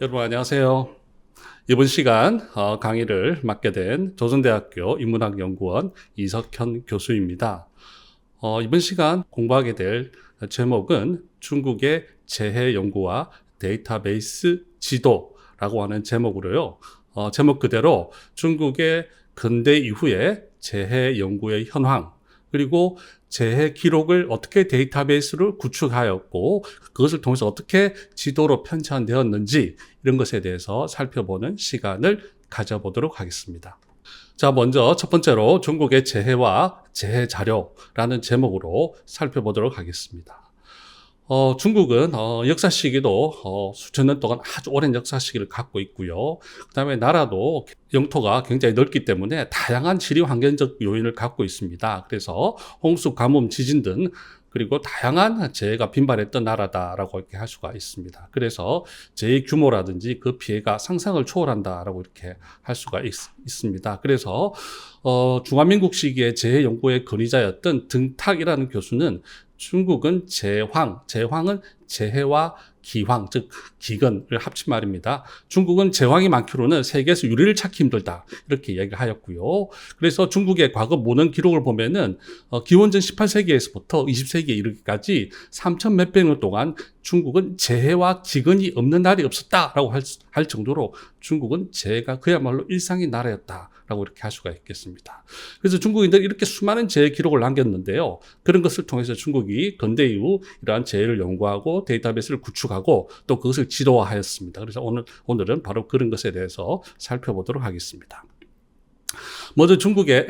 여러분 안녕하세요. 이번 시간 강의를 맡게 된 조선대학교 인문학연구원 이석현 교수입니다. 이번 시간 공부하게 될 제목은 중국의 재해 연구와 데이터베이스 지도라고 하는 제목으로요. 제목 그대로 중국의 근대 이후의 재해 연구의 현황, 그리고 재해 기록을 어떻게 데이터베이스를 구축하였고 그것을 통해서 어떻게 지도로 편찬되었는지 이런 것에 대해서 살펴보는 시간을 가져보도록 하겠습니다. 자, 먼저 첫 번째로 중국의 재해와 재해 자료라는 제목으로 살펴보도록 하겠습니다. 중국은 역사 시기도 수천 년 동안 아주 오랜 역사 시기를 갖고 있고요. 그다음에 나라도 영토가 굉장히 넓기 때문에 다양한 지리 환경적 요인을 갖고 있습니다. 그래서 홍수, 가뭄, 지진 등 그리고 다양한 재해가 빈발했던 나라다라고 이렇게 할 수가 있습니다. 그래서 재해 규모라든지 그 피해가 상상을 초월한다라고 이렇게 할 수가 있습니다. 그래서 중화민국 시기에 재해 연구의 권위자였던 등탁이라는 교수는 중국은 재황은 재해와 기황, 즉 기근을 합친 말입니다. 중국은 재황이 많기로는 세계에서 유리를 찾기 힘들다 이렇게 이야기를 하였고요. 그래서 중국의 과거 모는 기록을 보면은 기원전 18세기에서부터 20세기에 이르기까지 3천 몇백 년 동안 중국은 재해와 기근이 없는 날이 없었다라고 할 정도로 중국은 재해가 그야말로 일상의 나라였다라고 이렇게 할 수가 있겠습니다. 그래서 중국인들이 이렇게 수많은 재해 기록을 남겼는데요. 그런 것을 통해서 중국이 근대 이후 이러한 재해를 연구하고 데이터베이스를 구축하고 또 그것을 지도화하였습니다. 그래서 오늘은 바로 그런 것에 대해서 살펴보도록 하겠습니다. 먼저 중국의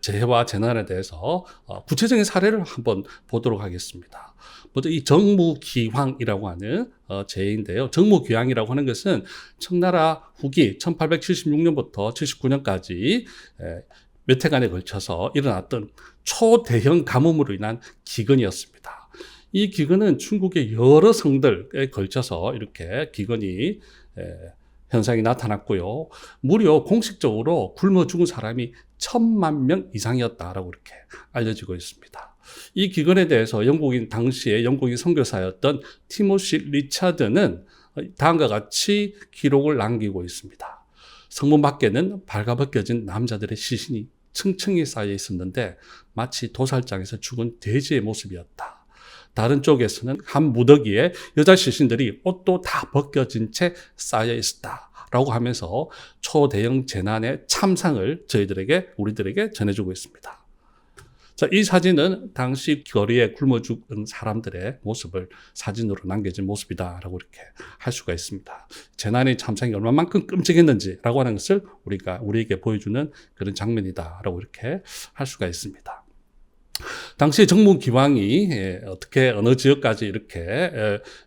재해와 재난에 대해서 구체적인 사례를 한번 보도록 하겠습니다. 먼저 이 정무기황이라고 하는 재해인데요. 정무기황이라고 하는 것은 청나라 후기 1876년부터 79년까지 몇 해간에 걸쳐서 일어났던 초대형 가뭄으로 인한 기근이었습니다. 이 기근은 중국의 여러 성들에 걸쳐서 이렇게 기근이 현상이 나타났고요. 무려 공식적으로 굶어 죽은 사람이 1,000만 명 이상이었다라고 이렇게 알려지고 있습니다. 이 기근에 대해서 당시에 영국인 선교사였던 티모시 리차드는 다음과 같이 기록을 남기고 있습니다. 성문 밖에는 발가벗겨진 남자들의 시신이 층층이 쌓여 있었는데 마치 도살장에서 죽은 돼지의 모습이었다. 다른 쪽에서는 한 무더기에 여자 시신들이 옷도 다 벗겨진 채 쌓여 있었다라고 하면서 초대형 재난의 참상을 우리들에게 전해주고 있습니다. 자, 이 사진은 당시 거리에 굶어 죽은 사람들의 모습을 사진으로 남겨진 모습이다라고 이렇게 할 수가 있습니다. 재난의 참상이 얼마만큼 끔찍했는지라고 하는 것을 우리에게 보여주는 그런 장면이다라고 이렇게 할 수가 있습니다. 당시 정무기황이 어떻게 어느 지역까지 이렇게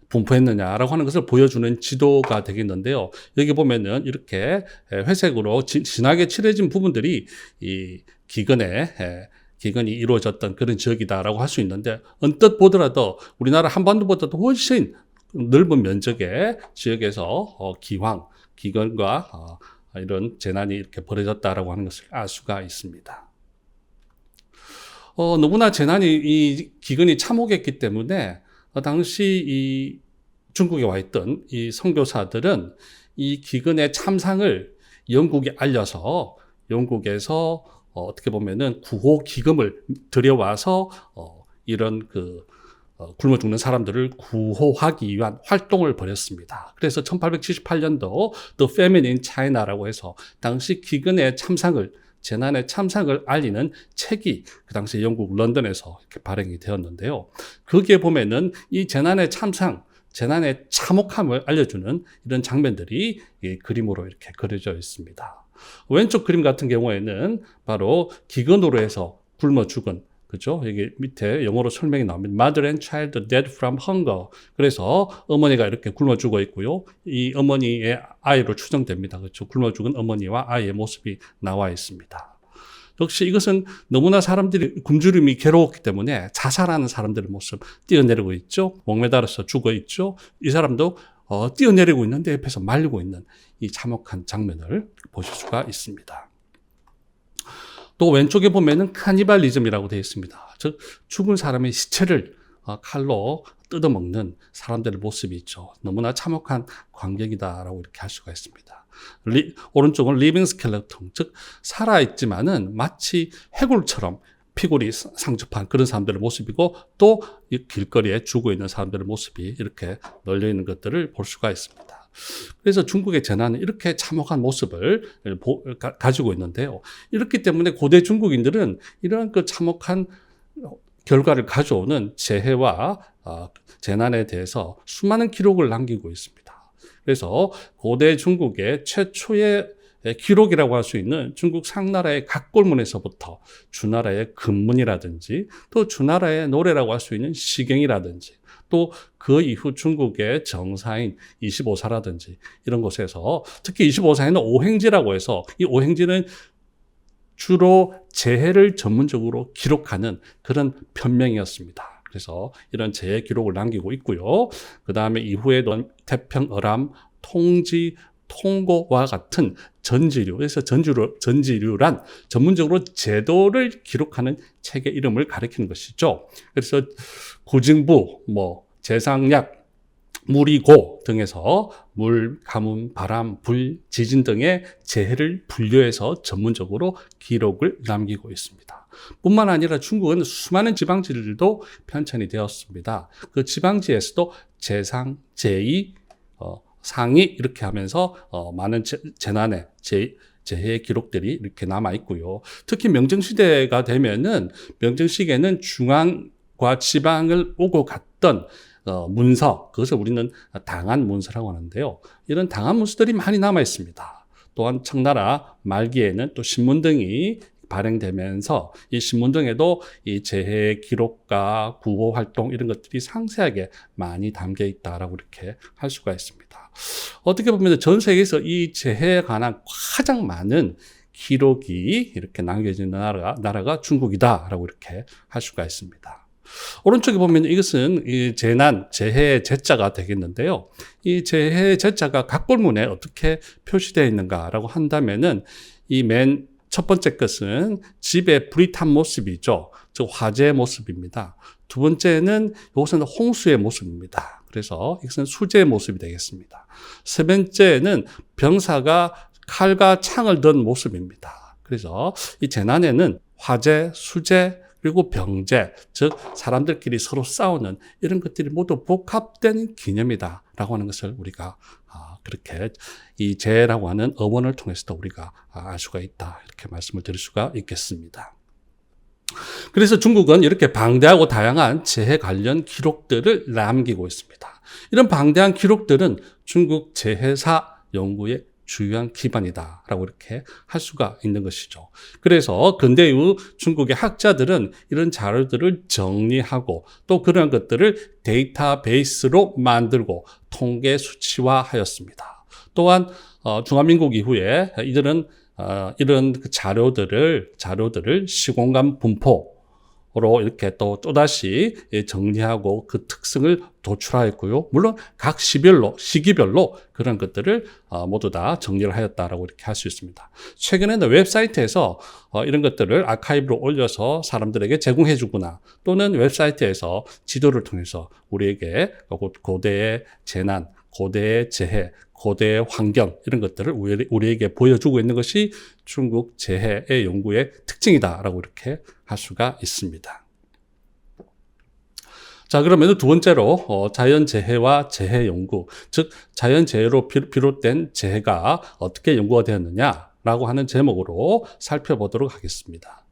분포했느냐라고 하는 것을 보여주는 지도가 되겠는데요. 여기 보면은 이렇게 회색으로 진하게 칠해진 부분들이 이 기근이 이루어졌던 그런 지역이다라고 할 수 있는데 언뜻 보더라도 우리나라 한반도보다도 훨씬 넓은 면적의 지역에서 기근과 이런 재난이 이렇게 벌어졌다라고 하는 것을 알 수가 있습니다. 너무나 이 기근이 참혹했기 때문에 당시 이 중국에 와 있던 이 선교사들은 이 기근의 참상을 영국에 알려서 영국에서 어떻게 보면은 구호 기금을 들여와서 이런 굶어 죽는 사람들을 구호하기 위한 활동을 벌였습니다. 그래서 1878년도 The Famine in China라고 해서 당시 기근의 재난의 참상을 알리는 책이 그 당시 영국 런던에서 이렇게 발행이 되었는데요. 거기에 보면은 이 재난의 참혹함을 알려주는 이런 장면들이 이 그림으로 이렇게 그려져 있습니다. 왼쪽 그림 같은 경우에는 바로 기근으로 해서 굶어 죽은, 그죠? 여기 밑에 영어로 설명이 나옵니다. Mother and child dead from hunger. 그래서 어머니가 이렇게 굶어 죽어 있고요. 이 어머니의 아이로 추정됩니다. 그렇죠? 굶어 죽은 어머니와 아이의 모습이 나와 있습니다. 역시 이것은 너무나 사람들이 굶주림이 괴로웠기 때문에 자살하는 사람들의 모습 뛰어내리고 있죠. 목매달아서 죽어 있죠. 이 사람도 뛰어내리고 있는데 옆에서 말리고 있는 이 참혹한 장면을 보실 수가 있습니다. 또 왼쪽에 보면은 카니발리즘이라고 되어 있습니다. 즉 죽은 사람의 시체를 칼로 뜯어먹는 사람들의 모습이 있죠. 너무나 참혹한 광경이다라고 이렇게 할 수가 있습니다. 오른쪽은 리빙 스켈레톤, 즉 살아있지만은 마치 해골처럼 피골이 상접한 그런 사람들의 모습이고, 또 길거리에 죽어 있는 사람들의 모습이 이렇게 널려 있는 것들을 볼 수가 있습니다. 그래서 중국의 재난은 이렇게 참혹한 모습을 가지고 있는데요. 이렇기 때문에 고대 중국인들은 이러한 그 참혹한 결과를 가져오는 재해와 재난에 대해서 수많은 기록을 남기고 있습니다. 그래서 고대 중국의 최초의 기록이라고 할 수 있는 중국 상나라의 각골문에서부터 주나라의 금문이라든지, 또 주나라의 노래라고 할 수 있는 시경이라든지, 또 그 이후 중국의 정사인 25사라든지 이런 곳에서, 특히 25사에는 오행지라고 해서, 이 오행지는 주로 재해를 전문적으로 기록하는 그런 편명이었습니다. 그래서 이런 재해 기록을 남기고 있고요. 그 다음에 이후에도 태평어람, 통지, 통고와 같은 전지류, 그래서 전지류란 전문적으로 제도를 기록하는 책의 이름을 가리키는 것이죠. 그래서 구증부, 재상약, 물이고 등에서 물, 가뭄, 바람, 불, 지진 등의 재해를 분류해서 전문적으로 기록을 남기고 있습니다. 뿐만 아니라 중국은 수많은 지방지들도 편찬이 되었습니다. 그 지방지에서도 재상, 재이, 상이 이렇게 하면서 많은 재난의 재해 기록들이 이렇게 남아 있고요. 특히 명정시대가 되면은, 명정시기에는 중앙과 지방을 오고 갔던 문서, 그것을 우리는 당한 문서라고 하는데요. 이런 당한 문서들이 많이 남아 있습니다. 또한 청나라 말기에는 또 신문 등이 발행되면서 이 신문 등에도 이 재해 기록과 구호 활동 이런 것들이 상세하게 많이 담겨 있다라고 이렇게 할 수가 있습니다. 어떻게 보면 전 세계에서 이 재해에 관한 가장 많은 기록이 이렇게 남겨진 나라가 중국이다라고 이렇게 할 수가 있습니다. 오른쪽에 보면 이것은 이 재해 제자가 되겠는데요. 이 재해 제자가 각골문에 어떻게 표시되어 있는가라고 한다면은, 이 맨 첫 번째 것은 집에 불이 탄 모습이죠. 즉 화재의 모습입니다. 두 번째는 이것은 홍수의 모습입니다. 그래서 이것은 수재의 모습이 되겠습니다. 세 번째는 병사가 칼과 창을 든 모습입니다. 그래서 이 재난에는 화재, 수재, 그리고 병재, 즉 사람들끼리 서로 싸우는 이런 것들이 모두 복합된 개념이다라고 하는 것을 우리가 그렇게 이 재해라고 하는 어원을 통해서도 우리가 알 수가 있다, 이렇게 말씀을 드릴 수가 있겠습니다. 그래서 중국은 이렇게 방대하고 다양한 재해 관련 기록들을 남기고 있습니다. 이런 방대한 기록들은 중국 재해사 연구의 주요한 기반이다라고 이렇게 할 수가 있는 것이죠. 그래서 근대 이후 중국의 학자들은 이런 자료들을 정리하고, 또 그런 것들을 데이터베이스로 만들고 통계 수치화하였습니다. 또한 중화민국 이후에 이들은 이런 자료들을 시공간 분포로 이렇게 또다시 정리하고 그 특성을 도출하였고요. 물론 각 시기별로 그런 것들을 모두 다 정리를 하였다라고 이렇게 할 수 있습니다. 최근에는 웹사이트에서 이런 것들을 아카이브로 올려서 사람들에게 제공해 주거나, 또는 웹사이트에서 지도를 통해서 우리에게 고대의 재난, 고대의 재해, 고대의 환경 이런 것들을 우리에게 보여주고 있는 것이 중국 재해의 연구의 특징이다라고 이렇게 할 수가 있습니다. 자, 그러면 두 번째로 자연재해와 재해 연구, 즉 자연재해로 비롯된 재해가 어떻게 연구가 되었느냐라고 하는 제목으로 살펴보도록 하겠습니다.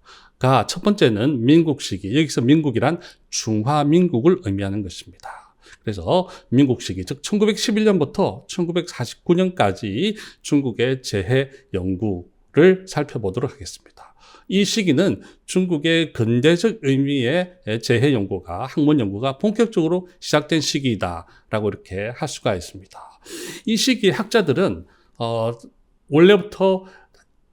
첫 번째는 민국 시기, 여기서 민국이란 중화민국을 의미하는 것입니다. 그래서 민국 시기, 즉 1911년부터 1949년까지 중국의 재해 연구를 살펴보도록 하겠습니다. 이 시기는 중국의 근대적 의미의 재해 연구가, 학문 연구가 본격적으로 시작된 시기이다라고 이렇게 할 수가 있습니다. 이 시기의 학자들은 원래부터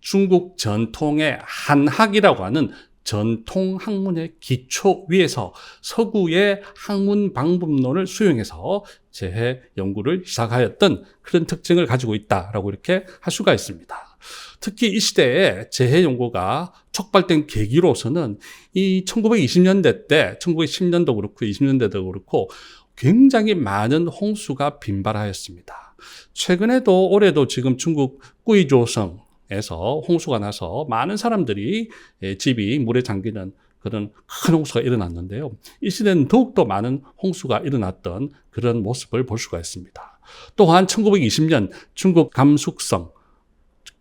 중국 전통의 한학이라고 하는 전통 학문의 기초 위에서 서구의 학문 방법론을 수용해서 재해 연구를 시작하였던 그런 특징을 가지고 있다라고 이렇게 할 수가 있습니다. 특히 이 시대에 재해 연구가 촉발된 계기로서는 이 1920년대 때, 1910년도 그렇고 20년대도 그렇고 굉장히 많은 홍수가 빈발하였습니다. 최근에도 올해도 지금 중국 꾸이조성에서 홍수가 나서 많은 사람들이 집이 물에 잠기는 그런 큰 홍수가 일어났는데요. 이 시대는 더욱더 많은 홍수가 일어났던 그런 모습을 볼 수가 있습니다. 또한 1920년 중국 감숙성,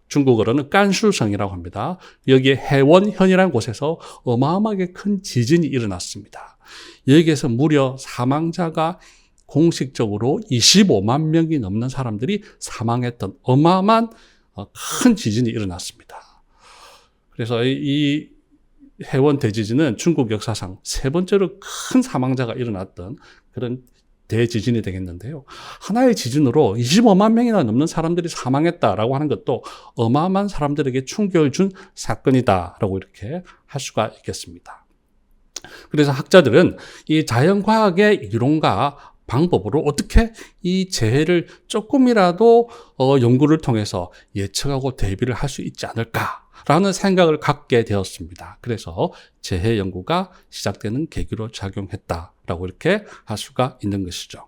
중국어로는 깐슈성이라고 합니다. 여기에 해원현이라는 곳에서 어마어마하게 큰 지진이 일어났습니다. 여기에서 무려 사망자가 공식적으로 25만 명이 넘는 사람들이 사망했던 어마어마한 큰 지진이 일어났습니다. 그래서 이 해원 대지진은 중국 역사상 세 번째로 큰 사망자가 일어났던 그런 대지진이 되겠는데요. 하나의 지진으로 25만 명이나 넘는 사람들이 사망했다라고 하는 것도 어마어마한 사람들에게 충격을 준 사건이다라고 이렇게 할 수가 있겠습니다. 그래서 학자들은 이 자연과학의 이론과 방법으로 어떻게 이 재해를 조금이라도 연구를 통해서 예측하고 대비를 할 수 있지 않을까라는 생각을 갖게 되었습니다. 그래서 재해 연구가 시작되는 계기로 작용했다라고 이렇게 할 수가 있는 것이죠.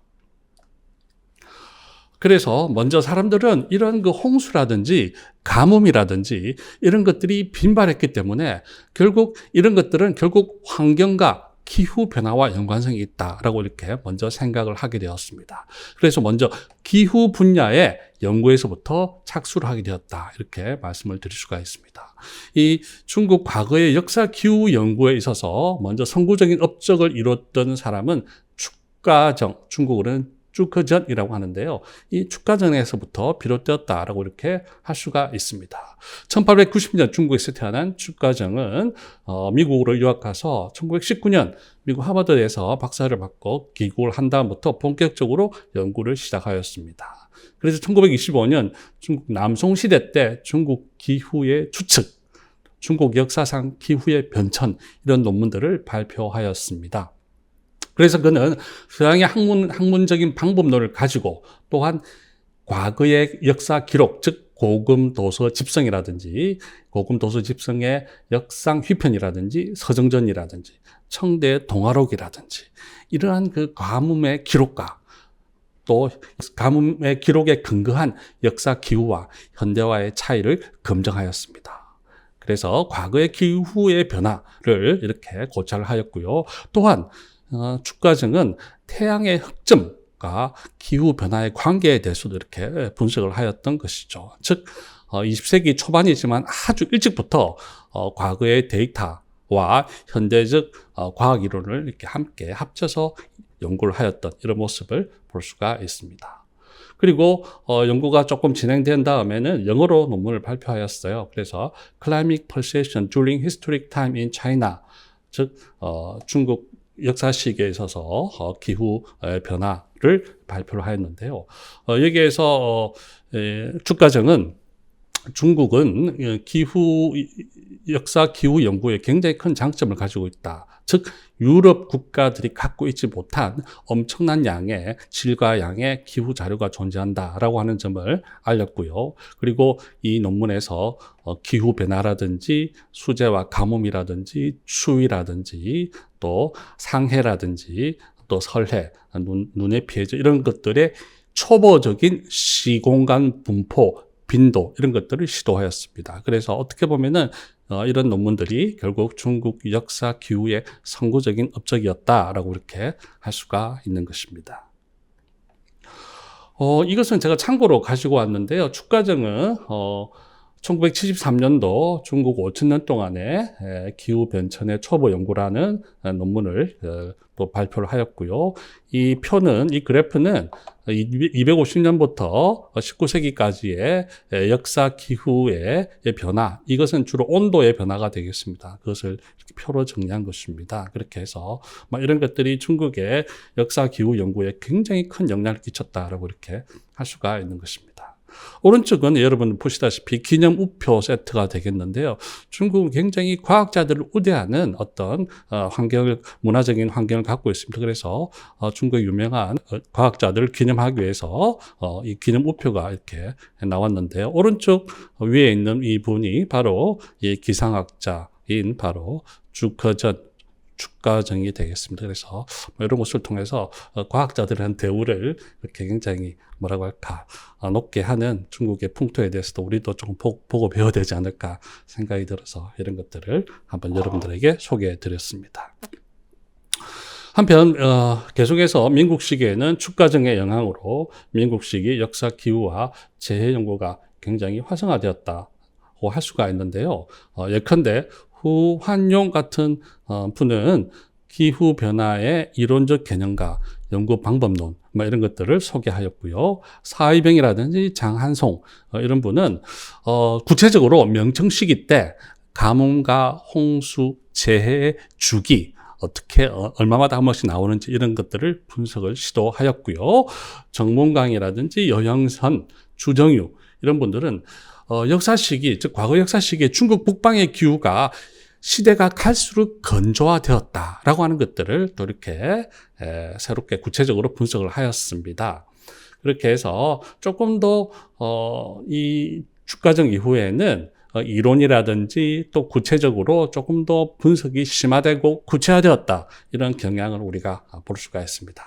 그래서 먼저 사람들은 이런 그 홍수라든지 가뭄이라든지 이런 것들이 빈발했기 때문에 결국 이런 것들은 결국 환경과 기후 변화와 연관성이 있다라고 이렇게 먼저 생각을 하게 되었습니다. 그래서 먼저 기후 분야의 연구에서부터 착수를 하게 되었다. 이렇게 말씀을 드릴 수가 있습니다. 이 중국 과거의 역사 기후 연구에 있어서 먼저 선구적인 업적을 이뤘던 사람은 축가정, 중국어로는 축가전이라고 하는데요. 이 축가전에서부터 비롯되었다라고 이렇게 할 수가 있습니다. 1890년 중국에서 태어난 축가정은 미국으로 유학 가서 1919년 미국 하버드에서 박사를 받고 귀국을 한 다음부터 본격적으로 연구를 시작하였습니다. 그래서 1925년 중국 남송시대 때 중국 기후의 추측, 중국 역사상 기후의 변천 이런 논문들을 발표하였습니다. 그래서 그는 서양의 학문적인 방법론을 가지고 또한 과거의 역사 기록, 즉 고금도서 집성이라든지 고금도서 집성의 역상 휘편이라든지 서정전이라든지 청대 동화록이라든지 이러한 그 가뭄의 기록과 또 가뭄의 기록에 근거한 역사 기후와 현대화의 차이를 검증하였습니다. 그래서 과거의 기후의 변화를 이렇게 고찰을 하였고요. 또한 축가정은 태양의 흑점과 기후 변화의 관계에 대해서도 이렇게 분석을 하였던 것이죠. 즉 20세기 초반이지만 아주 일찍부터 과거의 데이터와 현대적 과학 이론을 이렇게 함께 합쳐서 연구를 하였던 이런 모습을 볼 수가 있습니다. 그리고 연구가 조금 진행된 다음에는 영어로 논문을 발표하였어요. 그래서 Climate Perception During Historic Time in China, 즉 중국 역사 시기에 있어서 기후 변화를 발표를 하였는데요. 여기에서 축가정은 중국은 역사 기후 연구에 굉장히 큰 장점을 가지고 있다. 즉 유럽 국가들이 갖고 있지 못한 엄청난 양의 질과 양의 기후 자료가 존재한다라고 하는 점을 알렸고요. 그리고 이 논문에서 기후 변화라든지 수재와 가뭄이라든지 추위라든지 또 상해라든지 또 설해, 눈의 피해자 이런 것들의 초보적인 시공간 분포, 빈도 이런 것들을 시도하였습니다. 그래서 어떻게 보면은 이런 논문들이 결국 중국 역사 기후의 선구적인 업적이었다라고 이렇게 할 수가 있는 것입니다. 이것은 제가 참고로 가지고 왔는데요. 축가정은 1973년도 중국 5,000년 동안의 기후 변천의 초보 연구라는 논문을 또 발표를 하였고요. 이 그래프는 250년부터 19세기까지의 역사 기후의 변화, 이것은 주로 온도의 변화가 되겠습니다. 그것을 이렇게 표로 정리한 것입니다. 그렇게 해서 이런 것들이 중국의 역사 기후 연구에 굉장히 큰 영향을 끼쳤다라고 이렇게 할 수가 있는 것입니다. 오른쪽은 여러분 보시다시피 기념 우표 세트가 되겠는데요. 중국은 굉장히 과학자들을 우대하는 어떤 문화적인 환경을 갖고 있습니다. 그래서 중국의 유명한 과학자들을 기념하기 위해서 이 기념 우표가 이렇게 나왔는데요. 오른쪽 위에 있는 이 분이 바로 이 기상학자인 바로 축가정이 되겠습니다. 그래서 이런 것을 통해서 과학자들한 대우를 이렇게 굉장히 뭐라고 할까 높게 하는 중국의 풍토에 대해서도 우리도 좀 보고 배워야 되지 않을까 생각이 들어서 이런 것들을 한번 여러분들에게 소개해 드렸습니다. 한편 계속해서 민국시기에는 축가정의 영향으로 민국시기 역사 기후와 재해 연구가 굉장히 활성화되었다고 할 수가 있는데요. 예컨대 후환용 같은 분은 기후 변화의 이론적 개념과 연구 방법론 이런 것들을 소개하였고요. 사이병이라든지 장한송 이런 분은 구체적으로 명청 시기 때 가뭄과 홍수, 재해의 주기 어떻게 얼마마다 한 번씩 나오는지 이런 것들을 분석을 시도하였고요. 정몽강이라든지 여영선, 주정유 이런 분들은 역사 시기, 즉 과거 역사 시기에 중국 북방의 기후가 시대가 갈수록 건조화되었다라고 하는 것들을 또 이렇게 새롭게 구체적으로 분석을 하였습니다. 그렇게 해서 조금 더 이 축가정 이후에는 이론이라든지 또 구체적으로 조금 더 분석이 심화되고 구체화되었다 이런 경향을 우리가 볼 수가 있습니다.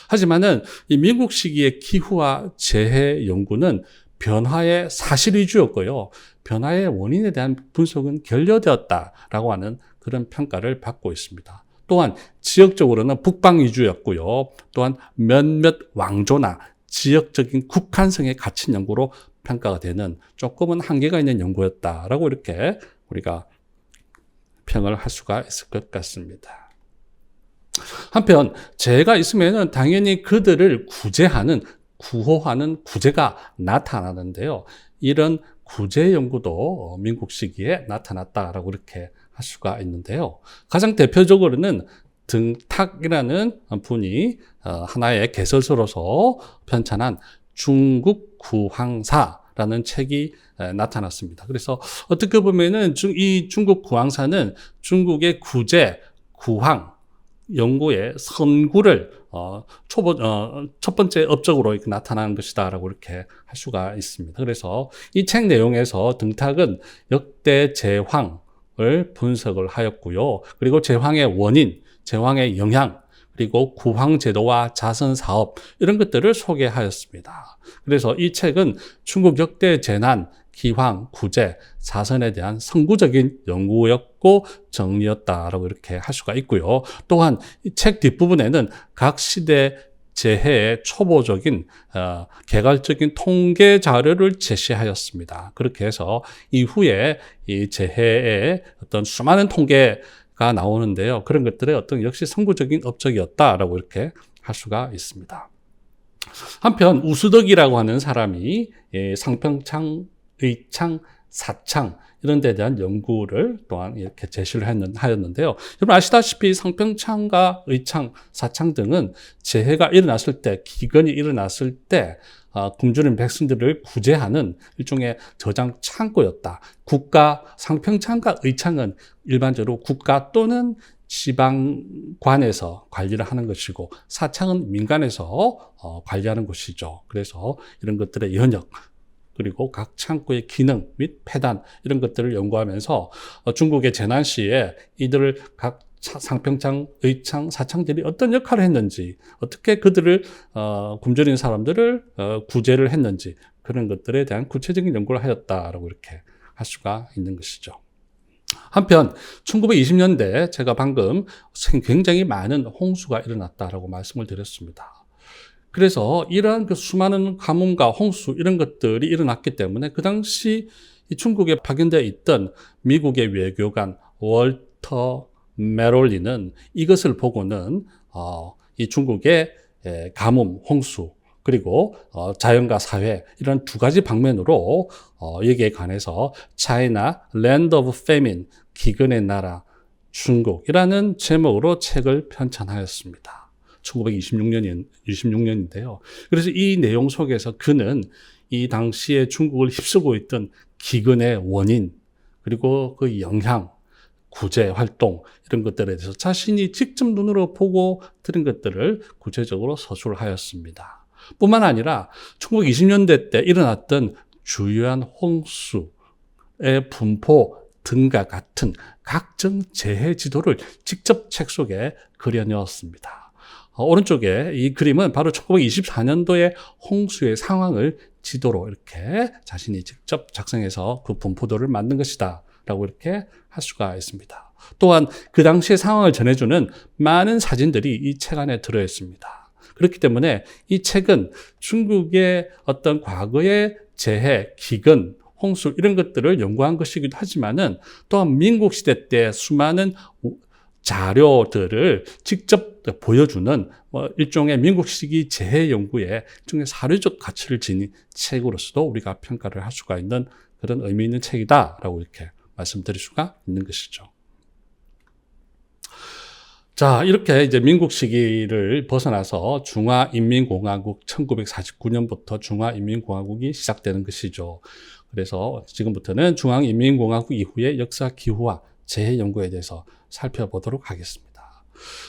하지만은 이 민국 시기의 기후와 재해 연구는 변화의 사실 위주였고요. 변화의 원인에 대한 분석은 결여되었다라고 하는 그런 평가를 받고 있습니다. 또한 지역적으로는 북방 위주였고요. 또한 몇몇 왕조나 지역적인 국한성에 갇힌 연구로 평가가 되는 조금은 한계가 있는 연구였다라고 이렇게 우리가 평을 할 수가 있을 것 같습니다. 한편 재해가 있으면은 당연히 그들을 구호하는 구제가 나타나는데요. 이런 구제 연구도 민국 시기에 나타났다라고 이렇게 할 수가 있는데요. 가장 대표적으로는 등탁이라는 분이 하나의 개설서로서 편찬한 중국 구황사라는 책이 나타났습니다. 그래서 어떻게 보면은 이 중국 구황사는 중국의 구제, 구황 연구의 선구를 첫 번째 업적으로 이렇게 나타나는 것이다라고 이렇게 할 수가 있습니다. 그래서 이 책 내용에서 등탁은 역대 제황을 분석을 하였고요. 그리고 제황의 원인, 제황의 영향, 그리고 구황제도와 자선사업 이런 것들을 소개하였습니다. 그래서 이 책은 중국 역대 재난, 기황, 구제, 자선에 대한 선구적인 연구였고 정리였다라고 이렇게 할 수가 있고요. 또한 이 책 뒷부분에는 각 시대 재해의 초보적인 개괄적인 통계 자료를 제시하였습니다. 그렇게 해서 이후에 이 재해의 어떤 수많은 통계가 나오는데요. 그런 것들의 어떤 역시 선구적인 업적이었다라고 이렇게 할 수가 있습니다. 한편 우수덕이라고 하는 사람이 상평창, 의창, 사창 이런 데에 대한 연구를 또한 이렇게 제시를 하였는데요. 여러분 아시다시피 상평창과 의창, 사창 등은 재해가 일어났을 때, 기근이 일어났을 때 굶주린 백성들을 구제하는 일종의 저장 창고였다. 상평창과 의창은 일반적으로 국가 또는 지방관에서 관리를 하는 것이고 사창은 민간에서 관리하는 것이죠. 그래서 이런 것들의 연역 그리고 각 창고의 기능 및 폐단 이런 것들을 연구하면서 중국의 재난 시에 이들을 각 상평창, 의창, 사창들이 어떤 역할을 했는지 어떻게 그들을 굶주린 사람들을 구제를 했는지 그런 것들에 대한 구체적인 연구를 하였다라고 이렇게 할 수가 있는 것이죠. 한편 1920년대 제가 방금 굉장히 많은 홍수가 일어났다라고 말씀을 드렸습니다. 그래서 이러한 그 수많은 가뭄과 홍수 이런 것들이 일어났기 때문에 그 당시 이 중국에 파견되어 있던 미국의 외교관 월터 메롤리는 이것을 보고는 이 중국의 가뭄, 홍수 그리고 자연과 사회 이런 두 가지 방면으로 여기에 관해서 China, Land of Famine, 기근의 나라, 중국이라는 제목으로 책을 편찬하였습니다. 1926년인데요. 그래서 이 내용 속에서 그는 이 당시에 중국을 휩쓰고 있던 기근의 원인, 그리고 그 영향, 구제 활동 이런 것들에 대해서 자신이 직접 눈으로 보고 들은 것들을 구체적으로 서술하였습니다. 뿐만 아니라 1920년대 때 일어났던 주요한 홍수의 분포 등과 같은 각종 재해 지도를 직접 책 속에 그려넣었습니다. 오른쪽에 이 그림은 바로 1924년도에 홍수의 상황을 지도로 이렇게 자신이 직접 작성해서 그 분포도를 만든 것이다 라고 이렇게 할 수가 있습니다. 또한 그 당시의 상황을 전해주는 많은 사진들이 이 책 안에 들어있습니다. 그렇기 때문에 이 책은 중국의 어떤 과거의 재해, 기근, 홍수 이런 것들을 연구한 것이기도 하지만은 또한 민국 시대 때 수많은 자료들을 직접 보여주는 일종의 민국 시기 재해 연구의 일종의 사료적 가치를 지닌 책으로서도 우리가 평가를 할 수가 있는 그런 의미 있는 책이다라고 이렇게 말씀드릴 수가 있는 것이죠. 자, 이렇게 이제 민국 시기를 벗어나서 중화인민공화국 1949년부터 중화인민공화국이 시작되는 것이죠. 그래서 지금부터는 중화인민공화국 이후의 역사 기후와 재해 연구에 대해서 살펴보도록 하겠습니다.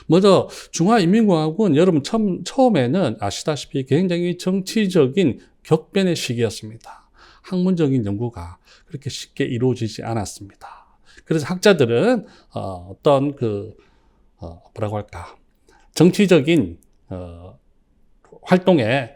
먼저 중화인민공화국은 여러분 처음에는 아시다시피 굉장히 정치적인 격변의 시기였습니다. 학문적인 연구가 그렇게 쉽게 이루어지지 않았습니다. 그래서 학자들은 어떤 뭐라고 할까, 정치적인 활동에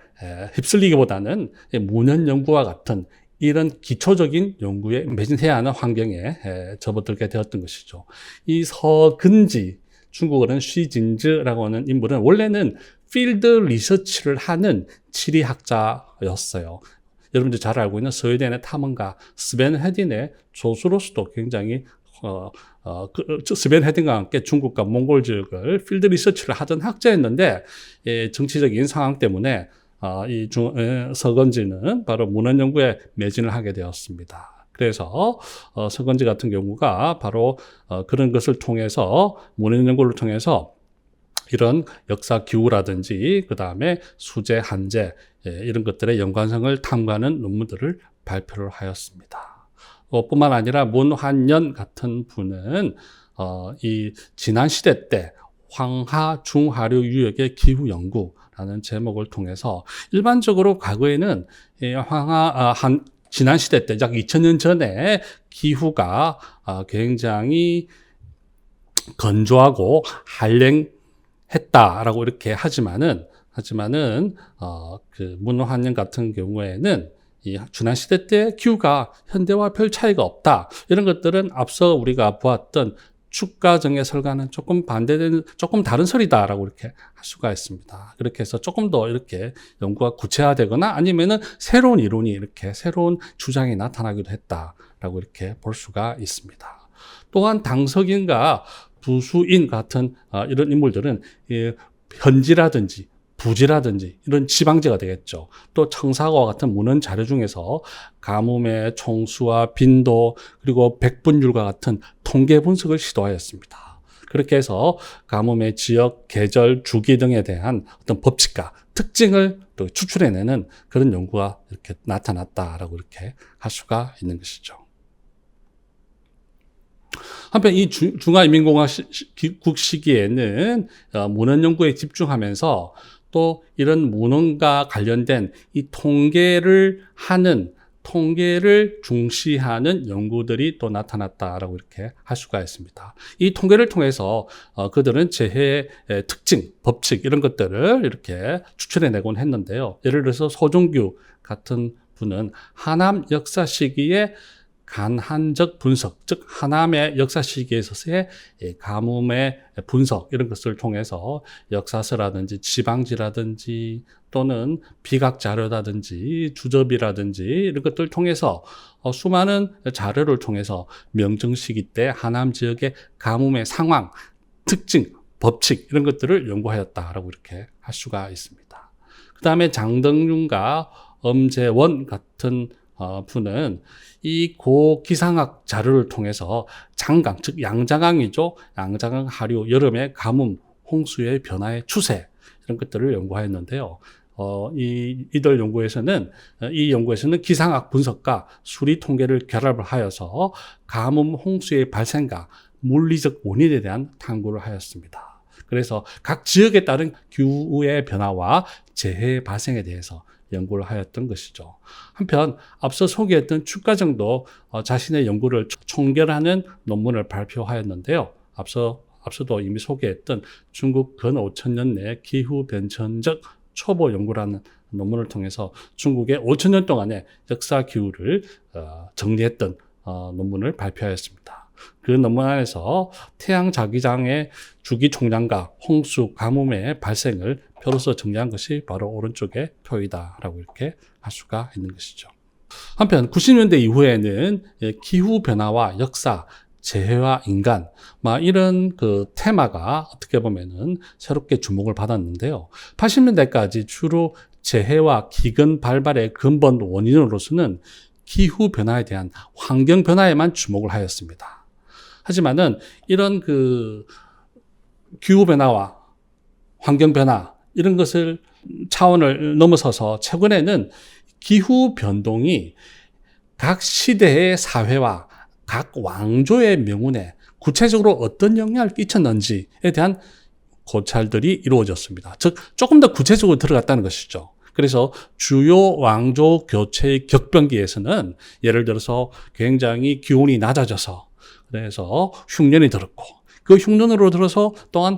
휩쓸리기보다는 문헌 연구와 같은 이런 기초적인 연구에 매진해야 하는 환경에 접어들게 되었던 것이죠. 이 서근지, 중국어로는 쉬진즈라고 하는 인물은 원래는 필드 리서치를 하는 지리학자였어요. 여러분들 잘 알고 있는 스웨덴의 탐험가 스벤 헤딘의 조수로서도 굉장히 스벤 헤딘과 함께 중국과 몽골 지역을 필드 리서치를 하던 학자였는데 정치적인 상황 때문에 이 서건지는 바로 문헌 연구에 매진을 하게 되었습니다. 그래서 서건지 같은 경우가 바로 그런 것을 통해서 문헌 연구를 통해서 이런 역사 기후라든지 그 다음에 수재, 한재 이런 것들의 연관성을 탐구하는 논문들을 발표를 하였습니다. 뿐만 아니라 문환연 같은 분은 이 지난 시대 때 황하 중하류 유역의 기후 연구라는 제목을 통해서 일반적으로 과거에는 지난 시대 때 약 2000년 전에 기후가 굉장히 건조하고 한랭했다라고 이렇게 하지만은 그 문환연 같은 경우에는 이 지난 시대 때 기후가 현대와 별 차이가 없다. 이런 것들은 앞서 우리가 보았던 축가정해설과는 조금 반대되는, 조금 다른 설이다라고 이렇게 할 수가 있습니다. 그렇게 해서 조금 더 이렇게 연구가 구체화되거나 아니면은 새로운 이론이 이렇게 새로운 주장이 나타나기도 했다라고 이렇게 볼 수가 있습니다. 또한 당석인과 부수인 같은 이런 인물들은 현지라든지 부지라든지 이런 지방제가 되겠죠. 또 청사과와 같은 문헌 자료 중에서 가뭄의 총수와 빈도 그리고 백분율과 같은 통계 분석을 시도하였습니다. 그렇게 해서 가뭄의 지역, 계절, 주기 등에 대한 어떤 법칙과 특징을 또 추출해내는 그런 연구가 이렇게 나타났다라고 이렇게 할 수가 있는 것이죠. 한편 이 중화인민공화국 시기에는 문헌 연구에 집중하면서 또 이런 문헌과 관련된 이 통계를 중시하는 연구들이 또 나타났다라고 이렇게 할 수가 있습니다. 이 통계를 통해서 그들은 재해의 특징, 법칙 이런 것들을 이렇게 추출해내곤 했는데요. 예를 들어서 소종규 같은 분은 하남 역사 시기에 간한적 분석, 즉 하남의 역사 시기에 있어서의 가뭄의 분석 이런 것을 통해서 역사서라든지 지방지라든지 또는 비각 자료라든지 주접이라든지 이런 것들을 통해서 수많은 자료를 통해서 명정 시기 때 하남 지역의 가뭄의 상황, 특징, 법칙 이런 것들을 연구하였다라고 이렇게 할 수가 있습니다. 그 다음에 장덕륜과 엄재원 같은 분은 이 고기상학 자료를 통해서 장강, 즉 양자강이죠. 양자강 하류, 여름의 가뭄, 홍수의 변화의 추세 이런 것들을 연구하였는데요. 이들 연구에서는 이 연구에서는 기상학 분석과 수리 통계를 결합을 하여서 가뭄 홍수의 발생과 물리적 원인에 대한 탐구를 하였습니다. 그래서 각 지역에 따른 기후의 변화와 재해 발생에 대해서 연구를 하였던 것이죠. 한편 앞서 소개했던 축가정도 자신의 연구를 총결하는 논문을 발표하였는데요. 앞서도 이미 소개했던 중국 근 5천년 내 기후 변천적 초보 연구라는 논문을 통해서 중국의 5천년 동안의 역사 기후를 정리했던 논문을 발표하였습니다. 그 논문 안에서 태양 자기장의 주기 총량과 홍수, 가뭄의 발생을 표로서 정리한 것이 바로 오른쪽의 표이다라고 이렇게 할 수가 있는 것이죠. 한편 90년대 이후에는 기후 변화와 역사, 재해와 인간, 이런 그 테마가 어떻게 보면은 새롭게 주목을 받았는데요. 80년대까지 주로 재해와 기근 발발의 근본 원인으로서는 기후 변화에 대한 환경 변화에만 주목을 하였습니다. 하지만은 이런 그 기후 변화와 환경 변화 이런 것을 차원을 넘어서서 최근에는 기후 변동이 각 시대의 사회와 각 왕조의 명운에 구체적으로 어떤 영향을 끼쳤는지에 대한 고찰들이 이루어졌습니다. 즉 조금 더 구체적으로 들어갔다는 것이죠. 그래서 주요 왕조 교체의 격변기에서는 예를 들어서 굉장히 기온이 낮아져서 그래서 흉년이 들었고 그 흉년으로 들어서 또한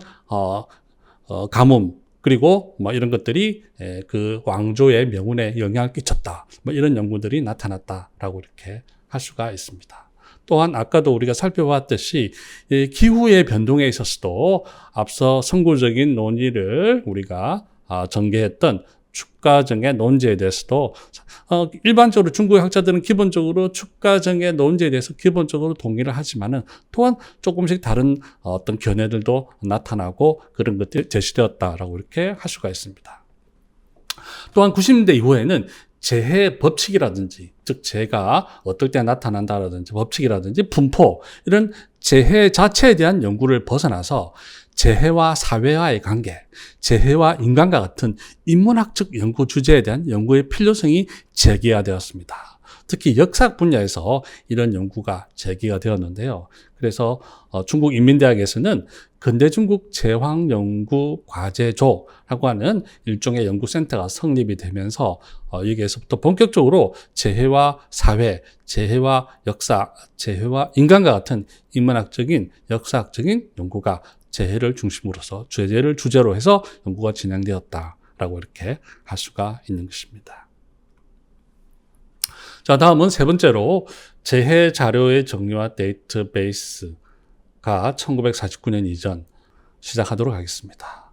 가뭄 그리고 이런 것들이 그 왕조의 명운에 영향을 끼쳤다. 이런 연구들이 나타났다라고 이렇게 할 수가 있습니다. 또한 아까도 우리가 살펴봤듯이 기후의 변동에 있어서도 앞서 선구적인 논의를 우리가 전개했던 축가정의 논제에 대해서도 일반적으로 중국의 학자들은 기본적으로 축가정의 논제에 대해서 기본적으로 동의를 하지만은 또한 조금씩 다른 어떤 견해들도 나타나고 그런 것들이 제시되었다라고 이렇게 할 수가 있습니다. 또한 90년대 이후에는 재해 법칙이라든지 즉 재해가 어떨 때 나타난다라든지 법칙이라든지 분포 이런 재해 자체에 대한 연구를 벗어나서 재해와 사회와의 관계, 재해와 인간과 같은 인문학적 연구 주제에 대한 연구의 필요성이 제기화되었습니다. 특히 역사학 분야에서 이런 연구가 제기가 되었는데요. 그래서 중국 인민대학에서는 근대 중국 재황연구 과제조라고 하는 일종의 연구센터가 성립이 되면서 여기에서부터 본격적으로 재해와 사회, 재해와 역사, 재해와 인간과 같은 인문학적인 역사학적인 연구가 재해를 중심으로서 재해를 주제로 해서 연구가 진행되었다라고 이렇게 할 수가 있는 것입니다. 자, 다음은 세 번째로 재해 자료의 정리와 데이터베이스가 1949년 이전 시작하도록 하겠습니다.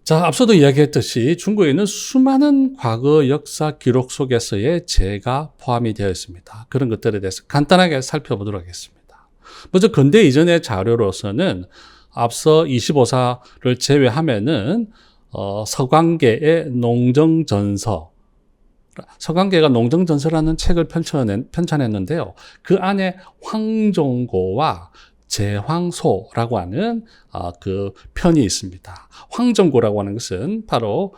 자, 앞서도 이야기했듯이 중국에는 수많은 과거 역사 기록 속에서의 재해가 포함이 되어 있습니다. 그런 것들에 대해서 간단하게 살펴보도록 하겠습니다. 먼저 근대 이전의 자료로서는 앞서 25사를 제외하면은 서광계의 농정전서, 서광계가 농정전서라는 책을 편찬했는데요. 그 안에 황정고와 제황소라고 하는 그 편이 있습니다. 황정고라고 하는 것은 바로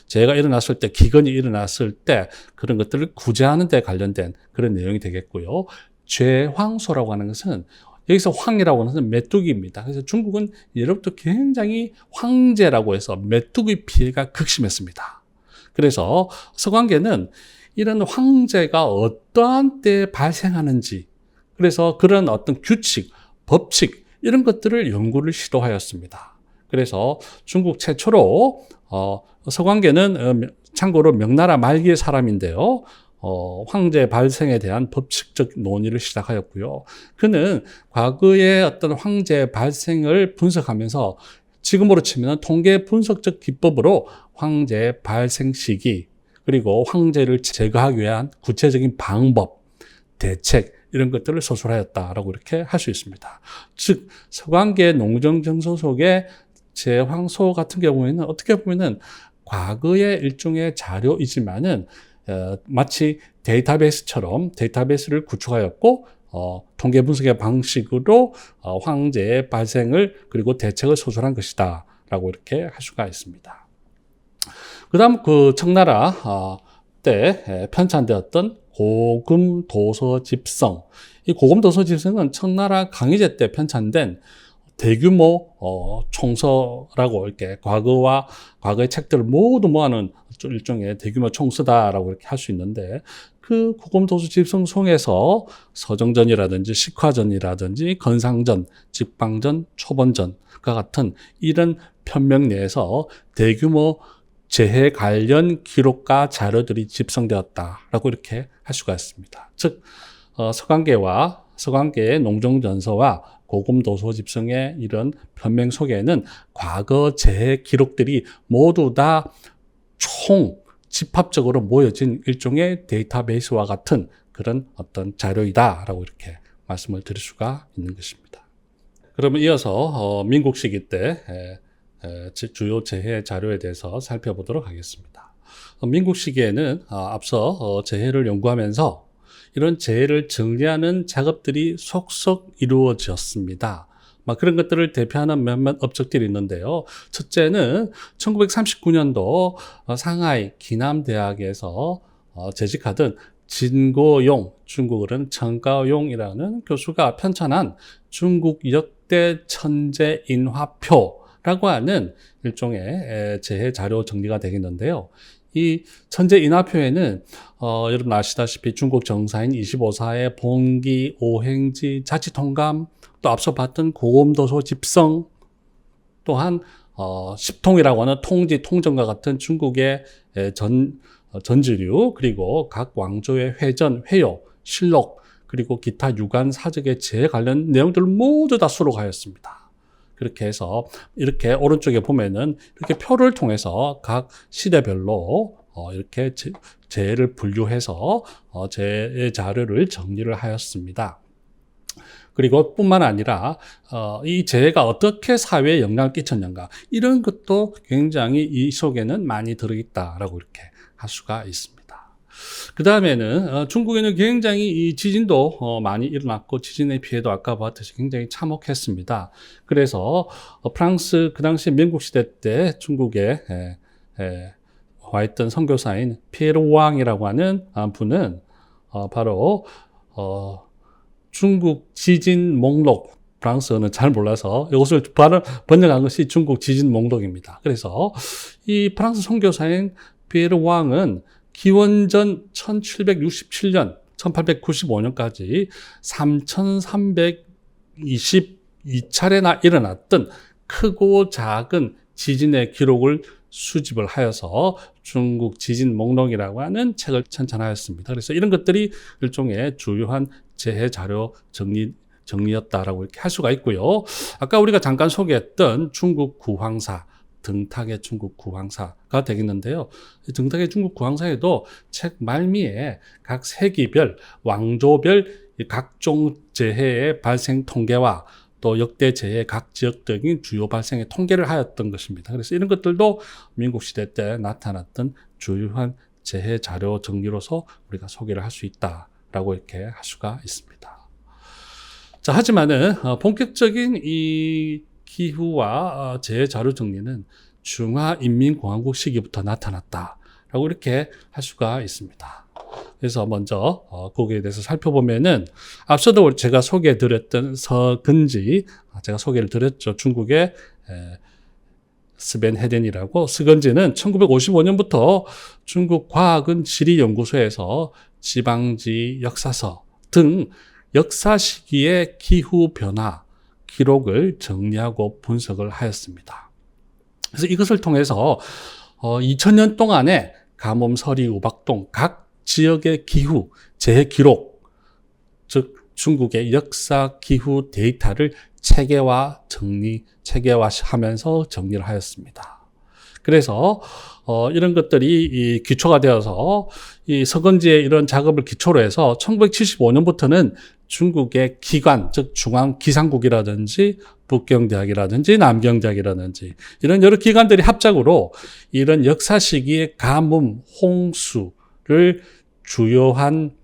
재해가 일어났을 때, 기근이 일어났을 때 그런 것들을 구제하는 데 관련된 그런 내용이 되겠고요. 제황소라고 하는 것은 여기서 황이라고 하는 것은 메뚜기입니다. 그래서 중국은 예로부터 굉장히 황제라고 해서 메뚜기 피해가 극심했습니다. 그래서 서광계는 이런 황제가 어떠한 때에 발생하는지 그래서 그런 어떤 규칙, 법칙 이런 것들을 연구를 시도하였습니다. 그래서 중국 최초로 서광계는 참고로 명나라 말기의 사람인데요. 황제 발생에 대한 법칙적 논의를 시작하였고요. 그는 과거의 어떤 황제 발생을 분석하면서 지금으로 치면 통계 분석적 기법으로 황제 발생 시기 그리고 황제를 제거하기 위한 구체적인 방법, 대책 이런 것들을 서술하였다라고 이렇게 할 수 있습니다. 즉 서광계 농정전서 속의 제황소 같은 경우에는 어떻게 보면은 과거의 일종의 자료이지만은 마치 데이터베이스처럼 데이터베이스를 구축하였고 통계 분석의 방식으로 황제의 발생을 그리고 대책을 서술한 것이다 라고 이렇게 할 수가 있습니다. 그다음 그 청나라 때 편찬되었던 고금도서집성. 이 고금도서집성은 청나라 강희제 때 편찬된 대규모 총서라고 이렇게 과거의 책들을 모두 모아놓은 일종의 대규모 총서다라고 이렇게 할 수 있는데, 그 고금도서 집성송에서 서정전이라든지 식화전이라든지 건상전, 직방전, 초본전과 같은 이런 편명 내에서 대규모 재해 관련 기록과 자료들이 집성되었다라고 이렇게 할 수가 있습니다. 즉 서강계의 농정전서와 고금도서 집성의 이런 편명 속에는 과거 재해 기록들이 모두 다 집합적으로 모여진 일종의 데이터베이스와 같은 그런 어떤 자료이다라고 이렇게 말씀을 드릴 수가 있는 것입니다. 그러면 이어서 민국 시기 때 주요 재해 자료에 대해서 살펴보도록 하겠습니다. 민국 시기에는 앞서 재해를 연구하면서 이런 재해를 정리하는 작업들이 속속 이루어졌습니다. 그런 것들을 대표하는 몇몇 업적들이 있는데요. 첫째는 1939년도 상하이 기남대학에서 재직하던 진고용, 중국어로는 정가용이라는 교수가 편찬한 중국 역대 천재인화표라고 하는 일종의 재해 자료 정리가 되겠는데요. 이 천재인화표에는 여러분 아시다시피 중국 정사인 25사의 봉기, 오행지, 자치통감, 또 앞서 봤던 고금도서 집성, 또한 십통이라고 하는 통지, 통정과 같은 중국의 전지류, 그리고 각 왕조의 회전, 회요, 실록, 그리고 기타 유관 사적의 재해 관련 내용들을 모두 다 수록하였습니다. 그렇게 해서 이렇게 오른쪽에 보면은 이렇게 표를 통해서 각 시대별로 이렇게 재해를 분류해서 재해 자료를 정리를 하였습니다. 그리고 뿐만 아니라 이 재해가 어떻게 사회에 영향을 끼쳤는가, 이런 것도 굉장히 이 속에는 많이 들어있다라고 이렇게 할 수가 있습니다. 그 다음에는 중국에는 굉장히 이 지진도 많이 일어났고 지진의 피해도 아까 봤듯이 굉장히 참혹했습니다. 그래서 프랑스 그 당시 민국 시대 때 중국에 와 있던 선교사인 피에르 왕이라고 하는 분은 바로 중국 지진 목록, 프랑스어는 잘 몰라서 이것을 번역한 것이 중국 지진 목록입니다. 그래서 이 프랑스 선교사인 피에르 왕은 기원전 1767년, 1895년까지 3322차례나 일어났던 크고 작은 지진의 기록을 수집을 하여서 중국 지진 목록이라고 하는 책을 편찬하였습니다. 그래서 이런 것들이 일종의 주요한 재해 자료 정리였다라고 이렇게 할 수가 있고요. 아까 우리가 잠깐 소개했던 중국 구황사, 등탁의 중국 구황사가 되겠는데요. 등탁의 중국 구황사에도 책 말미에 각 세기별, 왕조별 각종 재해의 발생 통계와 또 역대 재해 각 지역적인 주요 발생의 통계를 하였던 것입니다. 그래서 이런 것들도 민국 시대 때 나타났던 주요한 재해 자료 정리로서 우리가 소개를 할 수 있다라고 이렇게 할 수가 있습니다. 자, 하지만은 본격적인 이 기후와 재해 자료 정리는 중화인민공화국 시기부터 나타났다라고 이렇게 할 수가 있습니다. 그래서 먼저 거기에 대해서 살펴보면은 앞서도 제가 소개해드렸던 서근지, 제가 소개를 드렸죠. 중국의 스벤 헤덴이라고. 서근지는 1955년부터 중국 과학은 지리연구소에서 지방지 역사서 등 역사 시기의 기후 변화 기록을 정리하고 분석을 하였습니다. 그래서 이것을 통해서 2000년 동안에 가뭄, 서리, 우박동 각 지역의 기후, 재해 기록, 즉 중국의 역사 기후 데이터를 체계화하면서 정리를 하였습니다. 그래서 이런 것들이 기초가 되어서 이 서건지의 이런 작업을 기초로 해서 1975년부터는 중국의 기관, 즉 중앙기상국이라든지 북경대학이라든지 남경대학이라든지 이런 여러 기관들이 합작으로 이런 역사 시기의 가뭄, 홍수를 주요한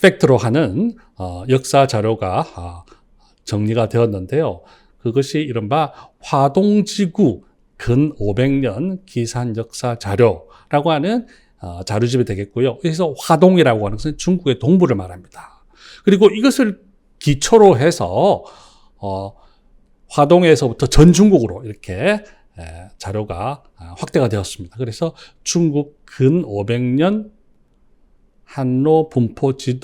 팩트로 하는 역사 자료가 정리가 되었는데요. 그것이 이른바 화동지구 근 500년 기산 역사 자료라고 하는 자료집이 되겠고요. 그래서 화동이라고 하는 것은 중국의 동부를 말합니다. 그리고 이것을 기초로 해서 화동에서부터 전 중국으로 이렇게 자료가 확대가 되었습니다. 그래서 중국 근 500년 한로 분포도집,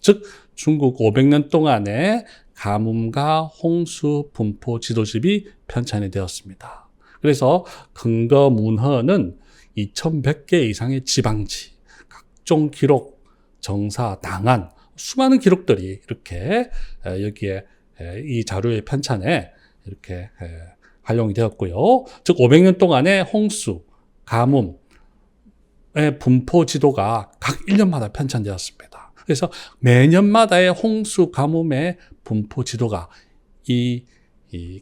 즉 중국 500년 동안의 가뭄과 홍수 분포 지도집이 편찬이 되었습니다. 그래서 근거문헌은 2100개 이상의 지방지, 각종 기록, 정사, 당한, 수많은 기록들이 이렇게 여기에 이 자료의 편찬에 이렇게 활용이 되었고요. 즉 500년 동안의 홍수, 가뭄의 분포 지도가 각 1년마다 편찬되었습니다. 그래서 매년마다의 홍수, 가뭄의 분포 지도가 이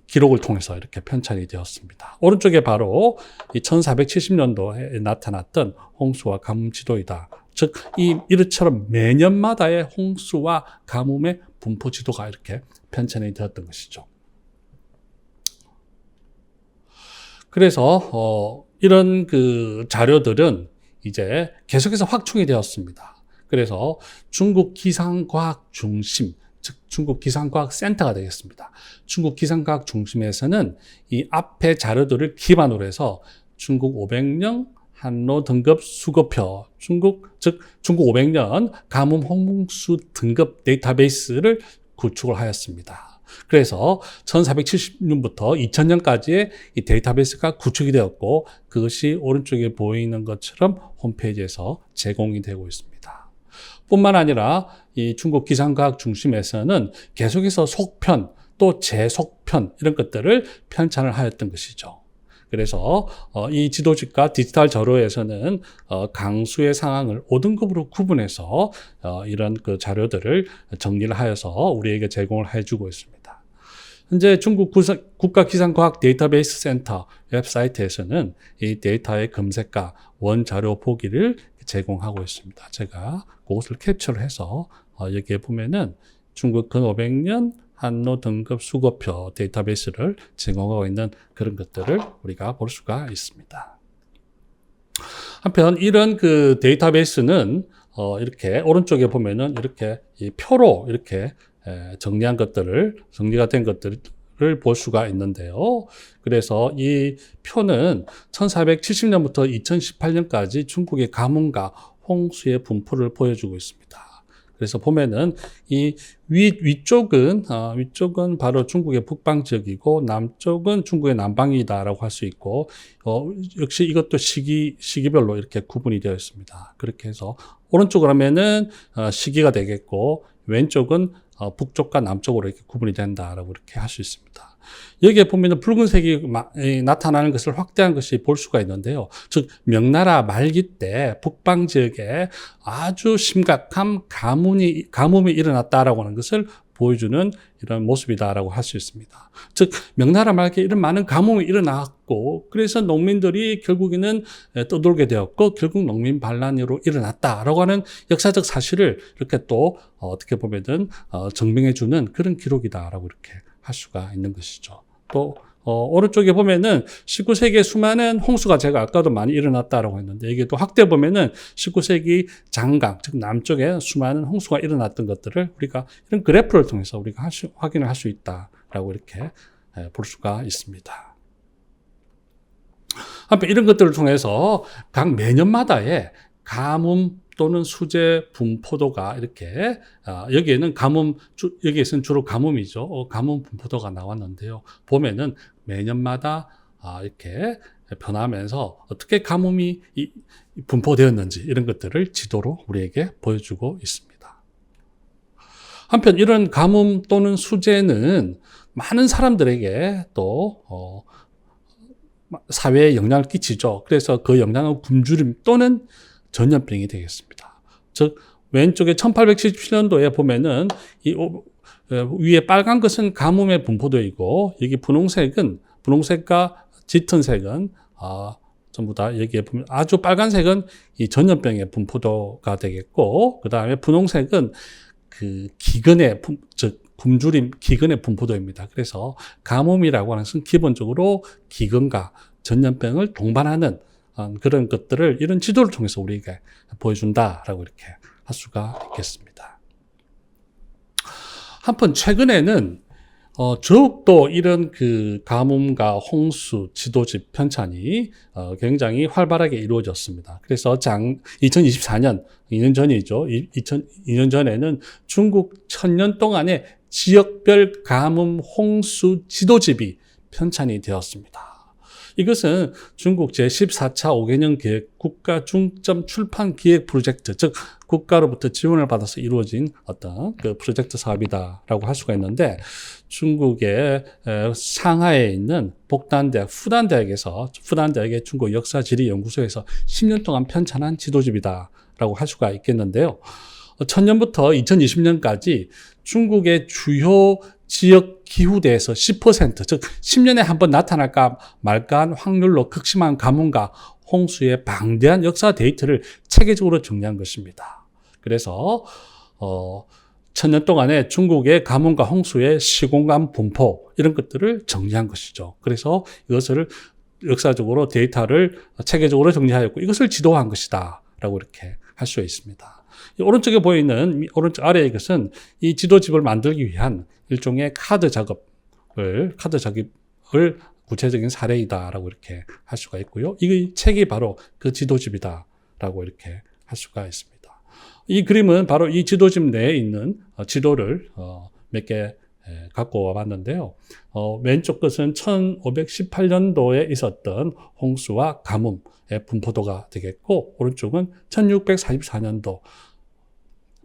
기록을 통해서 이렇게 편찬이 되었습니다. 오른쪽에 바로 이 1470년도에 나타났던 홍수와 가뭄 지도이다. 즉, 이처럼 매년마다의 홍수와 가뭄의 분포 지도가 이렇게 편찬이 되었던 것이죠. 그래서, 이런 자료들은 이제 계속해서 확충이 되었습니다. 그래서 중국 기상과학 중심, 즉 중국 기상과학 센터가 되겠습니다. 중국 기상과학 중심에서는 이 앞의 자료들을 기반으로 해서 중국 500년 한로 등급 수급표, 중국 500년 가뭄 홍수 등급 데이터베이스를 구축을 하였습니다. 그래서 1470년부터 2000년까지의 이 데이터베이스가 구축이 되었고, 그것이 오른쪽에 보이는 것처럼 홈페이지에서 제공이 되고 있습니다. 뿐만 아니라 이 중국 기상과학 중심에서는 계속해서 속편 또 재속편 이런 것들을 편찬을 하였던 것이죠. 그래서 이 지도집과 디지털 자료에서는 강수의 상황을 5등급으로 구분해서 이런 자료들을 정리를 하여서 우리에게 제공을 해주고 있습니다. 현재 중국 국가기상과학 데이터베이스 센터 웹사이트에서는 이 데이터의 검색과 원자료 보기를 제공하고 있습니다. 제가 그것을 캡처를 해서 여기에 보면은 중국 근 500년 한로 등급 수급표 데이터베이스를 제공하고 있는 그런 것들을 우리가 볼 수가 있습니다. 한편 이런 데이터베이스는 이렇게 오른쪽에 보면은 이렇게 이 표로 이렇게 정리가 된 것들을 볼 수가 있는데요. 그래서 이 표는 1470년부터 2018년까지 중국의 가뭄과 홍수의 분포를 보여주고 있습니다. 그래서 보면은 이 위쪽은 바로 중국의 북방 지역이고 남쪽은 중국의 남방이다라고 할 수 있고 역시 이것도 시기별로 이렇게 구분이 되어 있습니다. 그렇게 해서 오른쪽으로 하면은 시기가 되겠고 왼쪽은 북쪽과 남쪽으로 이렇게 구분이 된다라고 이렇게 할 수 있습니다. 여기에 보면은 붉은색이 나타나는 것을 확대한 것이 볼 수가 있는데요. 즉 명나라 말기 때 북방 지역에 아주 심각한 가뭄이 일어났다라고 하는 것을 보여주는 이런 모습이다라고 할 수 있습니다. 즉 명나라 말기에 이런 많은 가뭄이 일어났고 그래서 농민들이 결국에는 떠돌게 되었고 결국 농민 반란으로 일어났다라고 하는 역사적 사실을 이렇게 또 어떻게 보면은 증명해주는 그런 기록이다라고 이렇게 할 수가 있는 것이죠. 또 오른쪽에 보면은 19세기에 수많은 홍수가 제가 아까도 많이 일어났다라고 했는데 이게 또 확대 보면은 19세기 장강, 즉 남쪽에 수많은 홍수가 일어났던 것들을 우리가 이런 그래프를 통해서 우리가 확인을 할 수 있다라고 이렇게 볼 수가 있습니다. 한편 이런 것들을 통해서 각 매년마다의 가뭄 또는 수재 분포도가 이렇게 여기에는 여기에서는 주로 가뭄이죠. 가뭄 분포도가 나왔는데요. 보면은 매년마다 이렇게 변하면서 어떻게 가뭄이 분포되었는지 이런 것들을 지도로 우리에게 보여주고 있습니다. 한편 이런 가뭄 또는 수재는 많은 사람들에게 또 사회에 영향을 끼치죠. 그래서 그 영향은 굶주림 또는 전염병이 되겠습니다. 즉 왼쪽에 1877년도에 보면은 이 위에 빨간 것은 가뭄의 분포도이고 여기 분홍색과 짙은 색은 전부 다 여기에 보면 아주 빨간색은 이 전염병의 분포도가 되겠고 그 다음에 분홍색은 즉 굶주림, 기근의 분포도입니다. 그래서 가뭄이라고 하는 것은 기본적으로 기근과 전염병을 동반하는 그런 것들을 이런 지도를 통해서 우리에게 보여준다라고 이렇게 할 수가 있겠습니다. 한편 최근에는 더욱더 이런 그 가뭄과 홍수, 지도집 편찬이 굉장히 활발하게 이루어졌습니다. 그래서 2024년, 2년 전이죠. 2년 전에는 중국 1000년 동안의 지역별 가뭄, 홍수 지도집이 편찬이 되었습니다. 이것은 중국 제14차 5개년 계획 국가 중점 출판 기획 프로젝트, 즉 국가로부터 지원을 받아서 이루어진 어떤 그 프로젝트 사업이다라고 할 수가 있는데, 중국의 상하이에 있는 복단대학, 푸단대학의 중국 역사지리연구소에서 10년 동안 편찬한 지도집이다라고 할 수가 있겠는데요. 1000년부터 2020년까지 중국의 주요 지역 기후대에서 10%, 즉 10년에 한 번 나타날까 말까한 확률로 극심한 가뭄과 홍수의 방대한 역사 데이터를 체계적으로 정리한 것입니다. 그래서 1000년 동안의 중국의 가뭄과 홍수의 시공간 분포, 이런 것들을 정리한 것이죠. 그래서 이것을 역사적으로 데이터를 체계적으로 정리하였고, 이것을 지도한 것이다 라고 이렇게 할 수 있습니다. 오른쪽에 보이는 오른쪽 아래의 것은 이 지도집을 만들기 위한 일종의 카드 작업을 구체적인 사례이다라고 이렇게 할 수가 있고요. 이 책이 바로 그 지도집이다라고 이렇게 할 수가 있습니다. 이 그림은 바로 이 지도집 내에 있는 지도를 몇 개 갖고 와봤는데요. 왼쪽 것은 1518년도에 있었던 홍수와 가뭄의 분포도가 되겠고, 오른쪽은 1644년도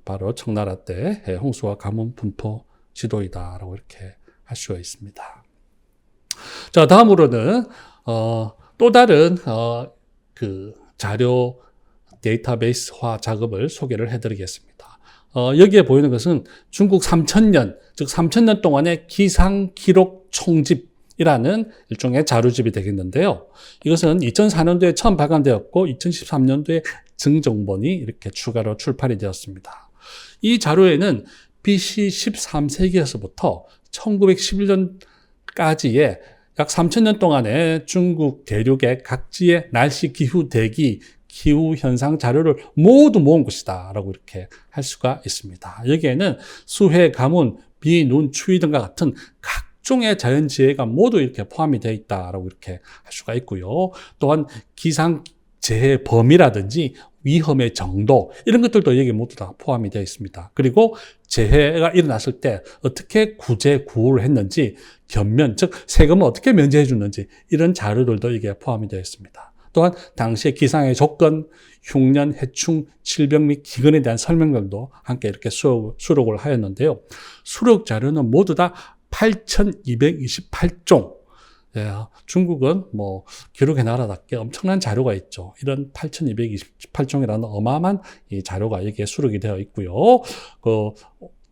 바로 청나라 때 홍수와 가뭄 분포 지도이다라고 이렇게 할 수가 있습니다. 자, 다음으로는 또 다른 그 자료 데이터베이스화 작업을 소개를 해드리겠습니다. 여기에 보이는 것은 중국 3000년, 즉 3000년 동안의 기상 기록 총집이라는 일종의 자료집이 되겠는데요. 이것은 2004년도에 처음 발간되었고 2013년도에 증정본이 이렇게 추가로 출판이 되었습니다. 이 자료에는 BC 13세기에서부터 1911년까지의 약 3000년 동안의 중국 대륙의 각지의 날씨, 기후, 대기, 기후 현상 자료를 모두 모은 것이다 라고 이렇게 할 수가 있습니다. 여기에는 수해, 가뭄, 비, 눈, 추위 등과 같은 각종의 자연재해가 모두 이렇게 포함이 되어 있다라고 이렇게 할 수가 있고요. 또한 기상재해 범위라든지 위험의 정도, 이런 것들도 여기 모두 다 포함이 되어 있습니다. 그리고 재해가 일어났을 때 어떻게 구제, 구호를 했는지, 견면, 즉 세금을 어떻게 면제해 줬는지, 이런 자료들도 여기에 포함이 되어 있습니다. 또한 당시의 기상의 조건, 흉년, 해충, 질병 및 기근에 대한 설명들도 함께 이렇게 수록을 하였는데요. 수록 자료는 모두 다 8228종. 예, 중국은 뭐 기록의 나라답게 엄청난 자료가 있죠. 이런 8228종이라는 어마어마한 이 자료가 여기에 수록이 되어 있고요.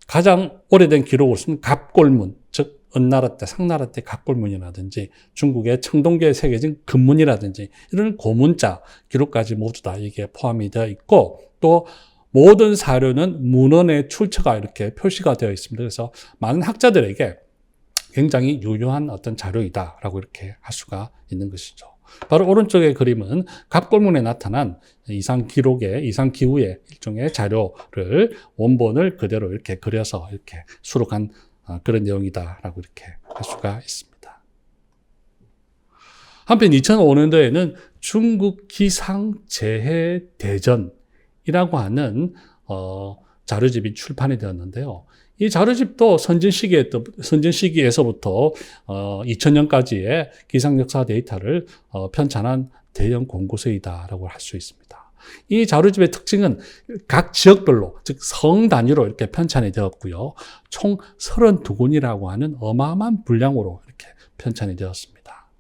가장 오래된 기록으로서는 갑골문, 즉 은나라 때, 상나라 때 갑골문이라든지 중국의 청동기에 새겨진 금문이라든지 이런 고문자 기록까지 모두 다 이게 포함이 되어 있고, 또 모든 사료는 문헌의 출처가 이렇게 표시가 되어 있습니다. 그래서 많은 학자들에게 굉장히 유효한 어떤 자료이다라고 이렇게 할 수가 있는 것이죠. 바로 오른쪽의 그림은 갑골문에 나타난 이상 기후의 일종의 자료를 원본을 그대로 이렇게 그려서 이렇게 수록한 그런 내용이다라고 이렇게 할 수가 있습니다. 한편 2005년도에는 중국 기상재해대전이라고 하는 자료집이 출판이 되었는데요. 이 자료집도 선진 시기에서부터 2000년까지의 기상 역사 데이터를 편찬한 대형 공고서이다라고 할 수 있습니다. 이 자료집의 특징은 각 지역별로, 즉 성 단위로 이렇게 편찬이 되었고요. 총 32권이라고 하는 어마어마한 분량으로 이렇게 편찬이 되었습니다.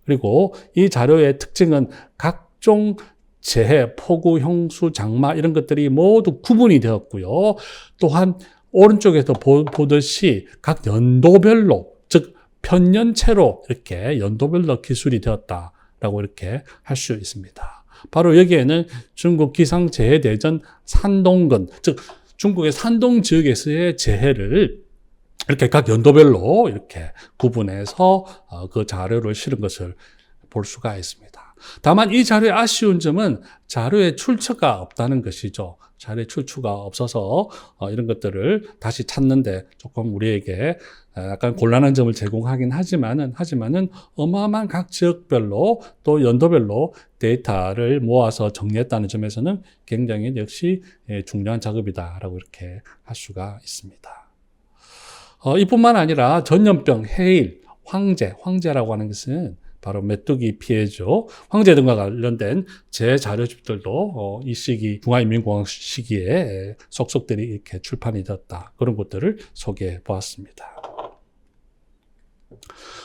그리고 이 자료의 특징은 각종 재해, 폭우, 형수, 장마 이런 것들이 모두 구분이 되었고요. 또한 오른쪽에서 보듯이 각 연도별로, 즉 편년체로 이렇게 연도별로 기술이 되었다라고 이렇게 할 수 있습니다. 바로 여기에는 중국 기상재해대전 산동근, 즉 중국의 산동 지역에서의 재해를 이렇게 각 연도별로 이렇게 구분해서 그 자료를 실은 것을 볼 수가 있습니다. 다만 이 자료의 아쉬운 점은 자료에 출처가 없다는 것이죠. 자료에 출처가 없어서 이런 것들을 다시 찾는데 조금 우리에게 약간 곤란한 점을 제공하긴 하지만은 어마어마한 각 지역별로 또 연도별로 데이터를 모아서 정리했다는 점에서는 굉장히 역시 중요한 작업이다라고 이렇게 할 수가 있습니다. 이뿐만 아니라 전염병, 해일, 황제라고 하는 것은 바로 메뚜기 피해죠. 황제 등과 관련된 제자료집들도 이 시기, 중화인민공화국 시기에 속속들이 이렇게 출판이 되었다. 그런 것들을 소개해 보았습니다.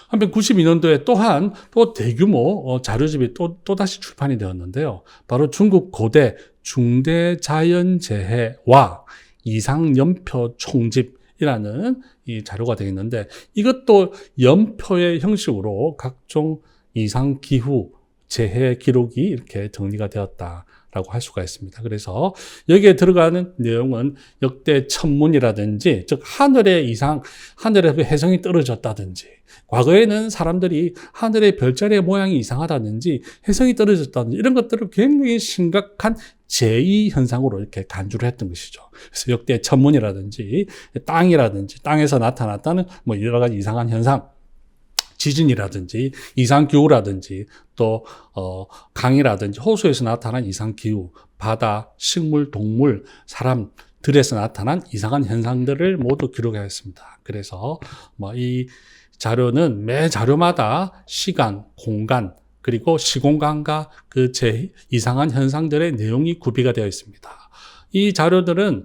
한편 92년도에 또한 또 대규모 자료집이 또다시 출판이 되었는데요. 바로 중국 고대 중대자연재해와 이상연표 총집이라는 이 자료가 되어 있는데, 이것도 연표의 형식으로 각종 이상기후 재해 기록이 이렇게 정리가 되었다라고 할 수가 있습니다. 그래서 여기에 들어가는 내용은 역대 천문이라든지, 즉 하늘의 이상, 하늘에 혜성이 떨어졌다든지, 과거에는 사람들이 하늘의 별자리의 모양이 이상하다든지 혜성이 떨어졌다든지 이런 것들을 굉장히 심각한 제2현상으로 이렇게 간주를 했던 것이죠. 그래서 역대 천문이라든지 땅이라든지 땅에서 나타났다는 뭐 여러 가지 이상한 현상, 지진이라든지 이상기후라든지 또 강이라든지 호수에서 나타난 이상기후, 바다, 식물, 동물, 사람들에서 나타난 이상한 현상들을 모두 기록하였습니다. 그래서 이 자료는 매 자료마다 시간, 공간, 그리고 시공간과 그 이상한 현상들의 내용이 구비가 되어 있습니다. 이 자료들은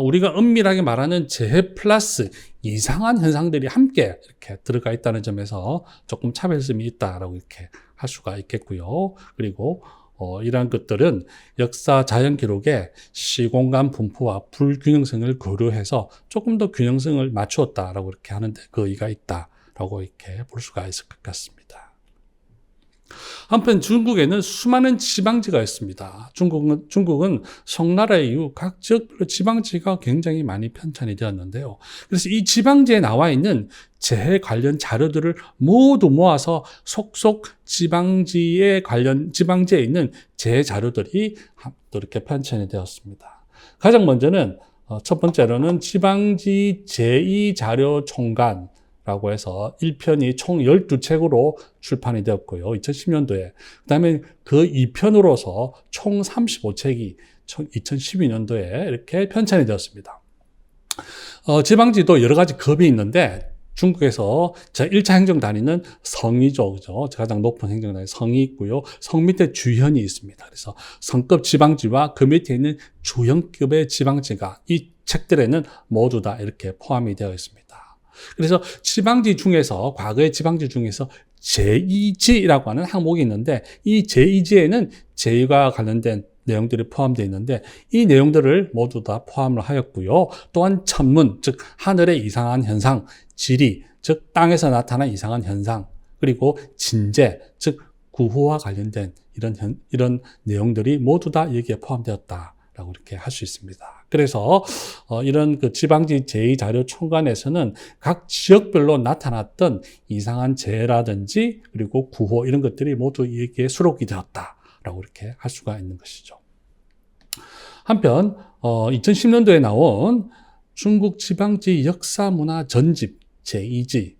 우리가 엄밀하게 말하는 재해 플러스 이상한 현상들이 함께 이렇게 들어가 있다는 점에서 조금 차별점이 있다라고 이렇게 할 수가 있겠고요. 그리고 이러한 것들은 역사 자연 기록의 시공간 분포와 불균형성을 고려해서 조금 더 균형성을 맞추었다라고 이렇게 하는데 그 의의가 있다라고 이렇게 볼 수가 있을 것 같습니다. 한편 중국에는 수많은 지방지가 있습니다. 중국은 송나라 이후 각 지역별로 지방지가 굉장히 많이 편찬이 되었는데요. 그래서 이 지방지에 나와 있는 재해 관련 자료들을 모두 모아서 속속 지방지에 있는 재해 자료들이 또 이렇게 편찬이 되었습니다. 가장 먼저는 첫 번째로는 지방지 제2자료총관 라고 해서 1편이 총 12책으로 출판이 되었고요. 2010년도에. 그 다음에 그 2편으로서 총 35책이 2012년도에 이렇게 편찬이 되었습니다. 지방지도 여러 가지 급이 있는데 중국에서 제1차 행정단위는 성이죠. 그죠? 가장 높은 행정단위 성이 있고요. 성 밑에 주현이 있습니다. 그래서 성급 지방지와 그 밑에 있는 주현급의 지방지가 이 책들에는 모두 다 이렇게 포함이 되어 있습니다. 그래서 지방지 중에서 과거의 지방지 중에서 제2지라고 하는 항목이 있는데 이 제2지에는 제2가 관련된 내용들이 포함되어 있는데 이 내용들을 모두 다 포함을 하였고요. 또한 천문, 즉 하늘의 이상한 현상, 지리, 즉 땅에서 나타난 이상한 현상, 그리고 진재, 즉 구호와 관련된 이런 내용들이 모두 다 여기에 포함되었다라고 이렇게 할 수 있습니다. 그래서 이런 그 지방지 제2자료총관에서는 각 지역별로 나타났던 이상한 재해라든지 그리고 구호 이런 것들이 모두 여기에 수록이 되었다라고 이렇게 할 수가 있는 것이죠. 한편 2010년도에 나온 중국 지방지 역사문화 전집 제2지,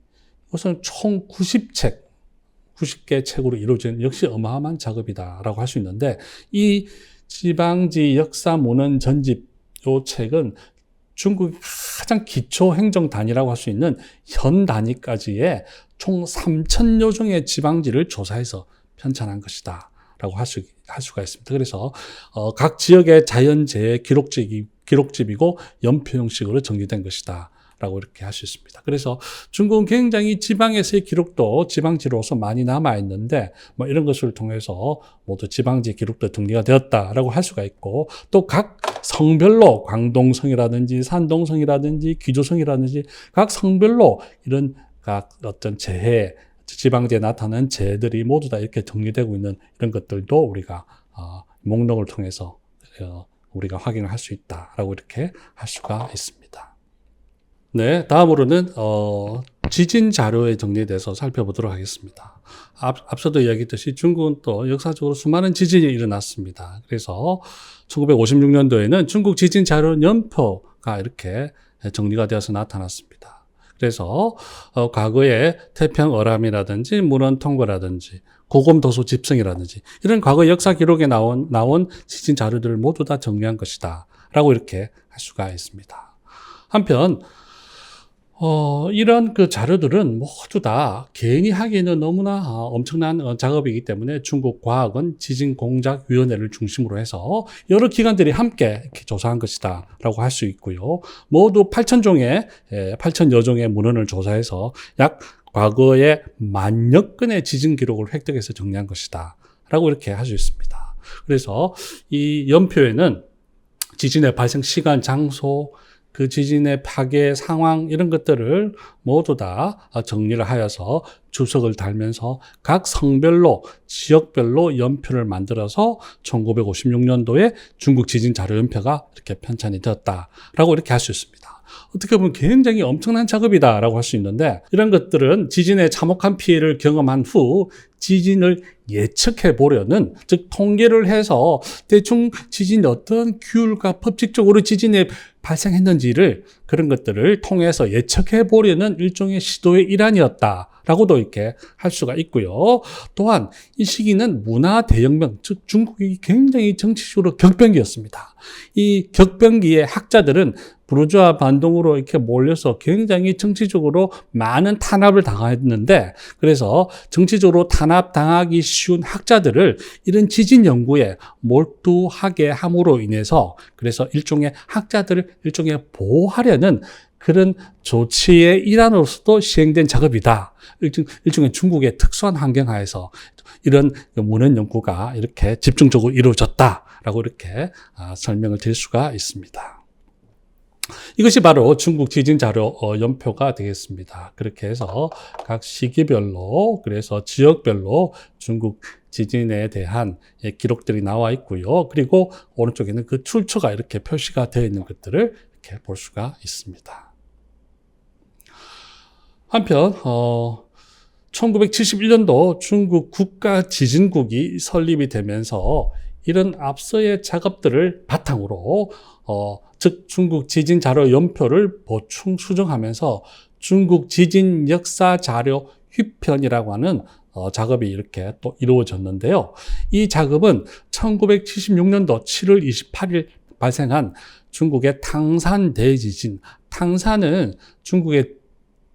이것은 총 90개 책으로 이루어진 역시 어마어마한 작업이다라고 할 수 있는데, 이 지방지 역사문헌 전집 이 책은 중국의 가장 기초 행정 단위라고 할 수 있는 현 단위까지의 총 3,000여 종의 지방지를 조사해서 편찬한 것이다 라고 할 수가 있습니다. 그래서 각 지역의 자연재해 기록집이고 연표 형식으로 정리된 것이다 라고 이렇게 할 수 있습니다. 그래서 중국은 굉장히 지방에서의 기록도 지방지로서 많이 남아있는데 이런 것을 통해서 모두 지방지 기록도 정리가 되었다라고 할 수가 있고, 또 각 성별로 광동성이라든지 산동성이라든지 귀조성이라든지 각 성별로 이런 각 어떤 재해, 지방지에 나타나는 재해들이 모두 다 이렇게 정리되고 있는 이런 것들도 우리가 목록을 통해서 우리가 확인을 할 수 있다라고 이렇게 할 수가 있습니다. 네, 다음으로는 지진 자료의 정리에 대해서 살펴보도록 하겠습니다. 앞서도 이야기했듯이 중국은 또 역사적으로 수많은 지진이 일어났습니다. 그래서 1956년도에는 중국 지진 자료 연표가 이렇게 정리가 되어서 나타났습니다. 그래서 과거의 태평어람이라든지 문헌통고라든지 고검도수 집성이라든지 이런 과거 역사 기록에 나온 지진 자료들을 모두 다 정리한 것이다 라고 이렇게 할 수가 있습니다. 한편 이런 그 자료들은 모두 다 개인이 하기에는 너무나 엄청난 작업이기 때문에 중국 과학원 지진공작위원회를 중심으로 해서 여러 기관들이 함께 이렇게 조사한 것이다 라고 할 수 있고요. 모두 8,000여 종의 문헌을 조사해서 약 과거에 10,000여 건의 지진 기록을 획득해서 정리한 것이다 라고 이렇게 할 수 있습니다. 그래서 이 연표에는 지진의 발생 시간, 장소, 그 지진의 파괴 상황 이런 것들을 모두 다 정리를 하여서 주석을 달면서 각 성별로 지역별로 연표를 만들어서 1956년도에 중국 지진 자료 연표가 이렇게 편찬이 되었다라고 이렇게 할 수 있습니다. 어떻게 보면 굉장히 엄청난 작업이다라고 할 수 있는데 이런 것들은 지진의 참혹한 피해를 경험한 후 지진을 예측해 보려는 즉 통계를 해서 대충 지진이 어떤 규율과 법칙적으로 지진이 발생했는지를 그런 것들을 통해서 예측해 보려는 일종의 시도의 일환이었다라고도 이렇게 할 수가 있고요. 또한 이 시기는 문화 대혁명, 즉 중국이 굉장히 정치적으로 격변기였습니다. 이 격변기의 학자들은 부르주아 반동으로 이렇게 몰려서 굉장히 정치적으로 많은 탄압을 당했는데 그래서 정치적으로 탄압당하기 쉬운 학자들을 이런 지진 연구에 몰두하게 함으로 인해서 그래서 일종의 학자들을 일종의 보호하려는 그런 조치의 일환으로서도 시행된 작업이다. 일종의 중국의 특수한 환경하에서 이런 문헌 연구가 이렇게 집중적으로 이루어졌다라고 이렇게 설명을 드릴 수가 있습니다. 이것이 바로 중국 지진 자료 연표가 되겠습니다. 그렇게 해서 각 시기별로 그래서 지역별로 중국 지진에 대한 기록들이 나와 있고요. 그리고 오른쪽에는 그 출처가 이렇게 표시가 되어 있는 것들을 이렇게 볼 수가 있습니다. 한편 1971년도 중국 국가지진국이 설립이 되면서 이런 앞서의 작업들을 바탕으로 즉 중국 지진 자료 연표를 보충 수정하면서 중국 지진 역사 자료 휘편이라고 하는 작업이 이렇게 또 이루어졌는데요. 이 작업은 1976년도 7월 28일 발생한 중국의 탕산 대지진. 탕산은 중국의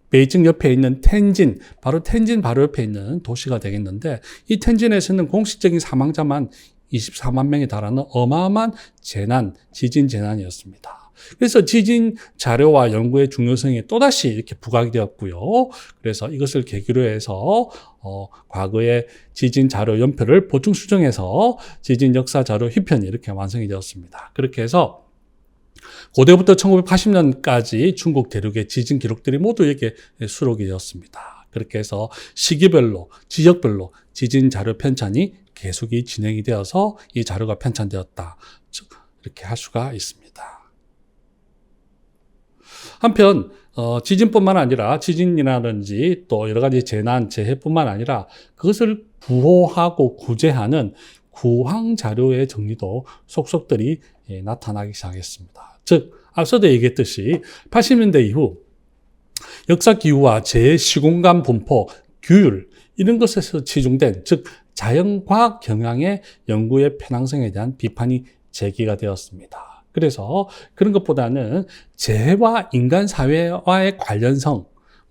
베이징 옆에 있는 텐진, 바로 텐진 바로 옆에 있는 도시가 되겠는데 이 텐진에서는 공식적인 사망자만 24만 명에 달하는 어마어마한 지진 재난이었습니다. 그래서 지진 자료와 연구의 중요성이 또다시 이렇게 부각이 되었고요. 그래서 이것을 계기로 해서 과거의 지진 자료 연표를 보충 수정해서 지진 역사 자료 휘편이 이렇게 완성이 되었습니다. 그렇게 해서 고대부터 1980년까지 중국 대륙의 지진 기록들이 모두 이렇게 수록이 되었습니다. 그렇게 해서 시기별로, 지역별로 지진 자료 편찬이 계속이 진행이 되어서 이 자료가 편찬되었다. 이렇게 할 수가 있습니다. 한편 지진뿐만 아니라 지진이라든지 또 여러 가지 재난, 재해뿐만 아니라 그것을 구호하고 구제하는 구황 자료의 정리도 속속들이 나타나기 시작했습니다. 즉 앞서도 얘기했듯이 80년대 이후 역사 기후와 재해 시공간 분포, 규율 이런 것에서 치중된 즉 자연과학 경향의 연구의 편향성에 대한 비판이 제기가 되었습니다. 그래서 그런 것보다는 재해와 인간 사회와의 관련성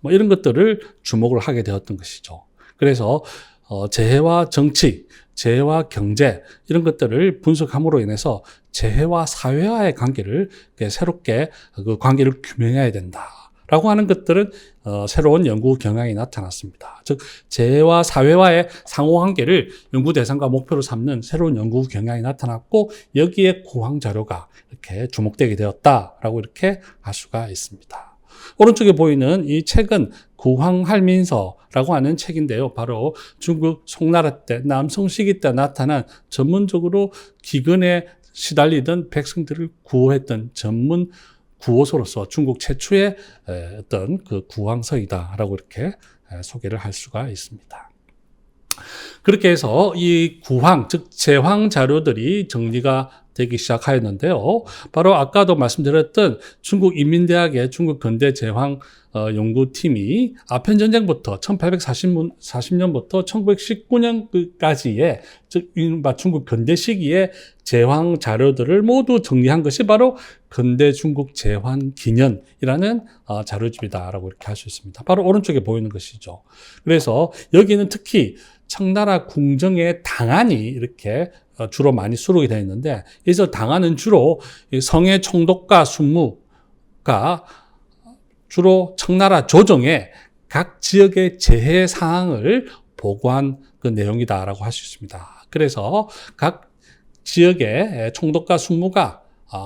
이런 것들을 주목을 하게 되었던 것이죠. 그래서 재해와 정치, 재해와 경제 이런 것들을 분석함으로 인해서 재해와 사회와의 관계를 새롭게 그 관계를 규명해야 된다. 라고 하는 것들은 새로운 연구 경향이 나타났습니다. 즉 재해와 사회와의 상호관계를 연구 대상과 목표로 삼는 새로운 연구 경향이 나타났고 여기에 구황 자료가 이렇게 주목되게 되었다라고 이렇게 알 수가 있습니다. 오른쪽에 보이는 이 책은 구황할민서라고 하는 책인데요. 바로 중국 송나라 때 남성 시기 때 나타난 전문적으로 기근에 시달리던 백성들을 구호했던 전문 구호소로서 중국 최초의 어떤 그 구황서이다라고 이렇게 소개를 할 수가 있습니다. 그렇게 해서 이 구황, 즉 제황 자료들이 정리가 되기 시작하였는데요. 바로 아까도 말씀드렸던 중국 인민대학의 중국 근대 제황 연구팀이 아편전쟁부터 1840년부터 1919년까지의 즉 중국 근대 시기의 제황 자료들을 모두 정리한 것이 바로 근대 중국 제황 기년이라는 자료집이다라고 이렇게 할 수 있습니다. 바로 오른쪽에 보이는 것이죠. 그래서 여기는 특히 청나라 궁정의 당안이 이렇게 주로 많이 수록이 되어 있는데, 여기서 당안은 주로 성의 총독과 순무가 주로 청나라 조정의 각 지역의 재해 사항을 보고한 그 내용이다라고 할 수 있습니다. 그래서 각 지역의 총독과 순무가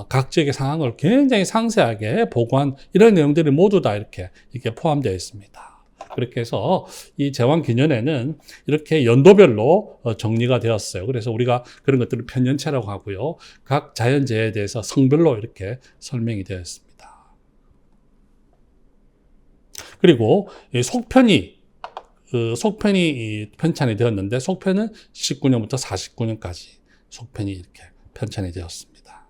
각 지역의 상황을 굉장히 상세하게 보고한 이런 내용들이 모두 다 이렇게 포함되어 있습니다. 그렇게 해서 이 제왕 기년에는 이렇게 연도별로 정리가 되었어요. 그래서 우리가 그런 것들을 편년체라고 하고요. 각 자연재해에 대해서 성별로 이렇게 설명이 되어 있습니다. 그리고 속편이 편찬이 되었는데, 속편은 19년부터 49년까지 속편이 이렇게 편찬이 되었습니다.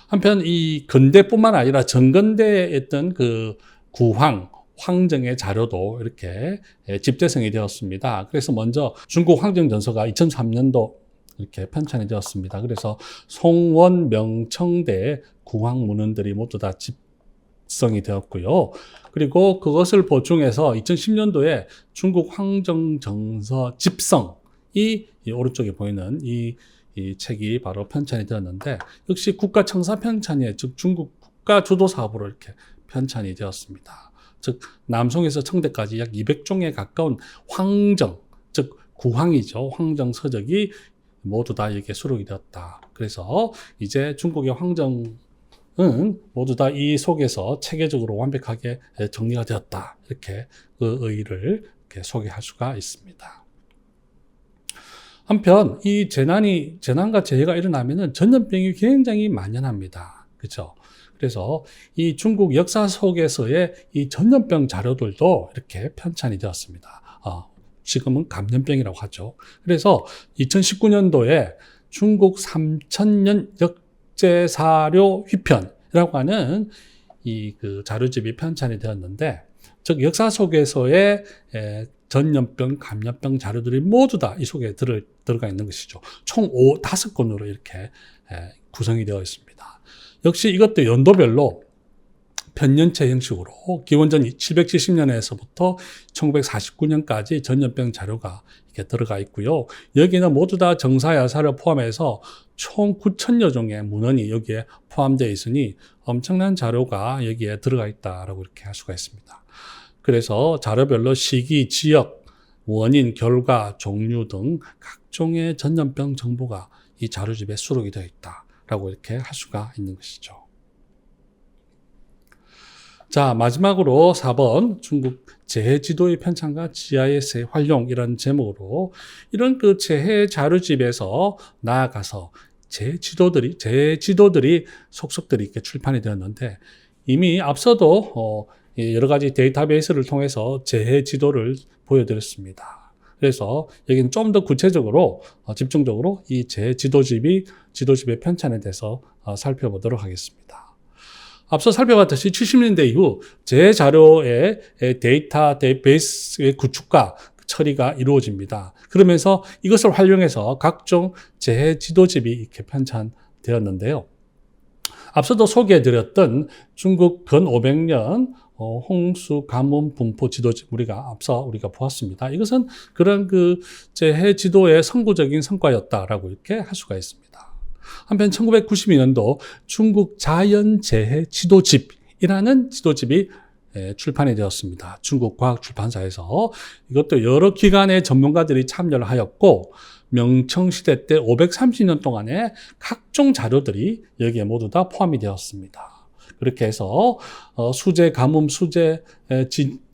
한편 이 근대뿐만 아니라 전근대에 있던 그 황정의 자료도 이렇게 집대성이 되었습니다. 그래서 먼저 중국 황정전서가 2003년도 이렇게 편찬이 되었습니다. 그래서 송원, 명청대 구황문헌들이 모두 다 집성이 되었고요. 그리고 그것을 보충해서 2010년도에 중국 황정정서 집성이 오른쪽에 보이는 이 책이 바로 편찬이 되었는데, 역시 국가청사 편찬이, 즉 중국 국가 주도 사업으로 이렇게 편찬이 되었습니다. 즉 남송에서 청대까지 약 200종에 가까운 황정, 즉 구황이죠. 황정 서적이 모두 다 여기에 수록이 되었다. 그래서 이제 중국의 황정은 모두 다 이 속에서 체계적으로 완벽하게 정리가 되었다. 이렇게 그 의의를 이렇게 소개할 수가 있습니다. 한편 이 재난과 재해가 일어나면은 전염병이 굉장히 만연합니다. 그렇죠? 그래서 이 중국 역사 속에서의 이 전염병 자료들도 이렇게 편찬이 되었습니다. 지금은 감염병이라고 하죠. 그래서 2019년도에 중국 3000년 역제사료 휘편이라고 하는 이 그 자료집이 편찬이 되었는데, 즉 역사 속에서의 전염병, 감염병 자료들이 모두 다 이 속에 들어가 있는 것이죠. 총 5권으로 이렇게 구성이 되어 있습니다. 역시 이것도 연도별로 편년체 형식으로 기원전 770년에서부터 1949년까지 전염병 자료가 이렇게 들어가 있고요. 여기는 모두 다 정사야사를 포함해서 총 9,000여 종의 문헌이 여기에 포함되어 있으니 엄청난 자료가 여기에 들어가 있다라고 이렇게 할 수가 있습니다. 그래서 자료별로 시기, 지역, 원인, 결과, 종류 등 각종의 전염병 정보가 이 자료집에 수록이 되어 있다라고 이렇게 할 수가 있는 것이죠. 자, 마지막으로 4번 중국 재해지도의 편찬과 GIS의 활용이라는 제목으로 이런 그 재해 자료집에서 나아가서 재해지도들이 속속들이 이렇게 출판이 되었는데, 이미 앞서도 여러 가지 데이터베이스를 통해서 재해지도를 보여드렸습니다. 그래서 여기는 좀 더 구체적으로 집중적으로 이 재해지도집의 편찬에 대해서 살펴보도록 하겠습니다. 앞서 살펴봤듯이 70년대 이후 재해자료의 데이터베이스의 구축과 처리가 이루어집니다. 그러면서 이것을 활용해서 각종 재해지도집이 이렇게 편찬되었는데요. 앞서도 소개해드렸던 중국 근 500년 홍수 가뭄 분포 지도집 우리가 보았습니다. 이것은 그런 그 재해 지도의 선구적인 성과였다라고 이렇게 할 수가 있습니다. 한편 1992년도 중국 자연재해 지도집이라는 지도집이 출판이 되었습니다. 중국 과학출판사에서. 이것도 여러 기관의 전문가들이 참여를 하였고, 명청시대 때 530년 동안의 각종 자료들이 여기에 모두 다 포함이 되었습니다. 그렇게 해서 수재, 가뭄, 수재,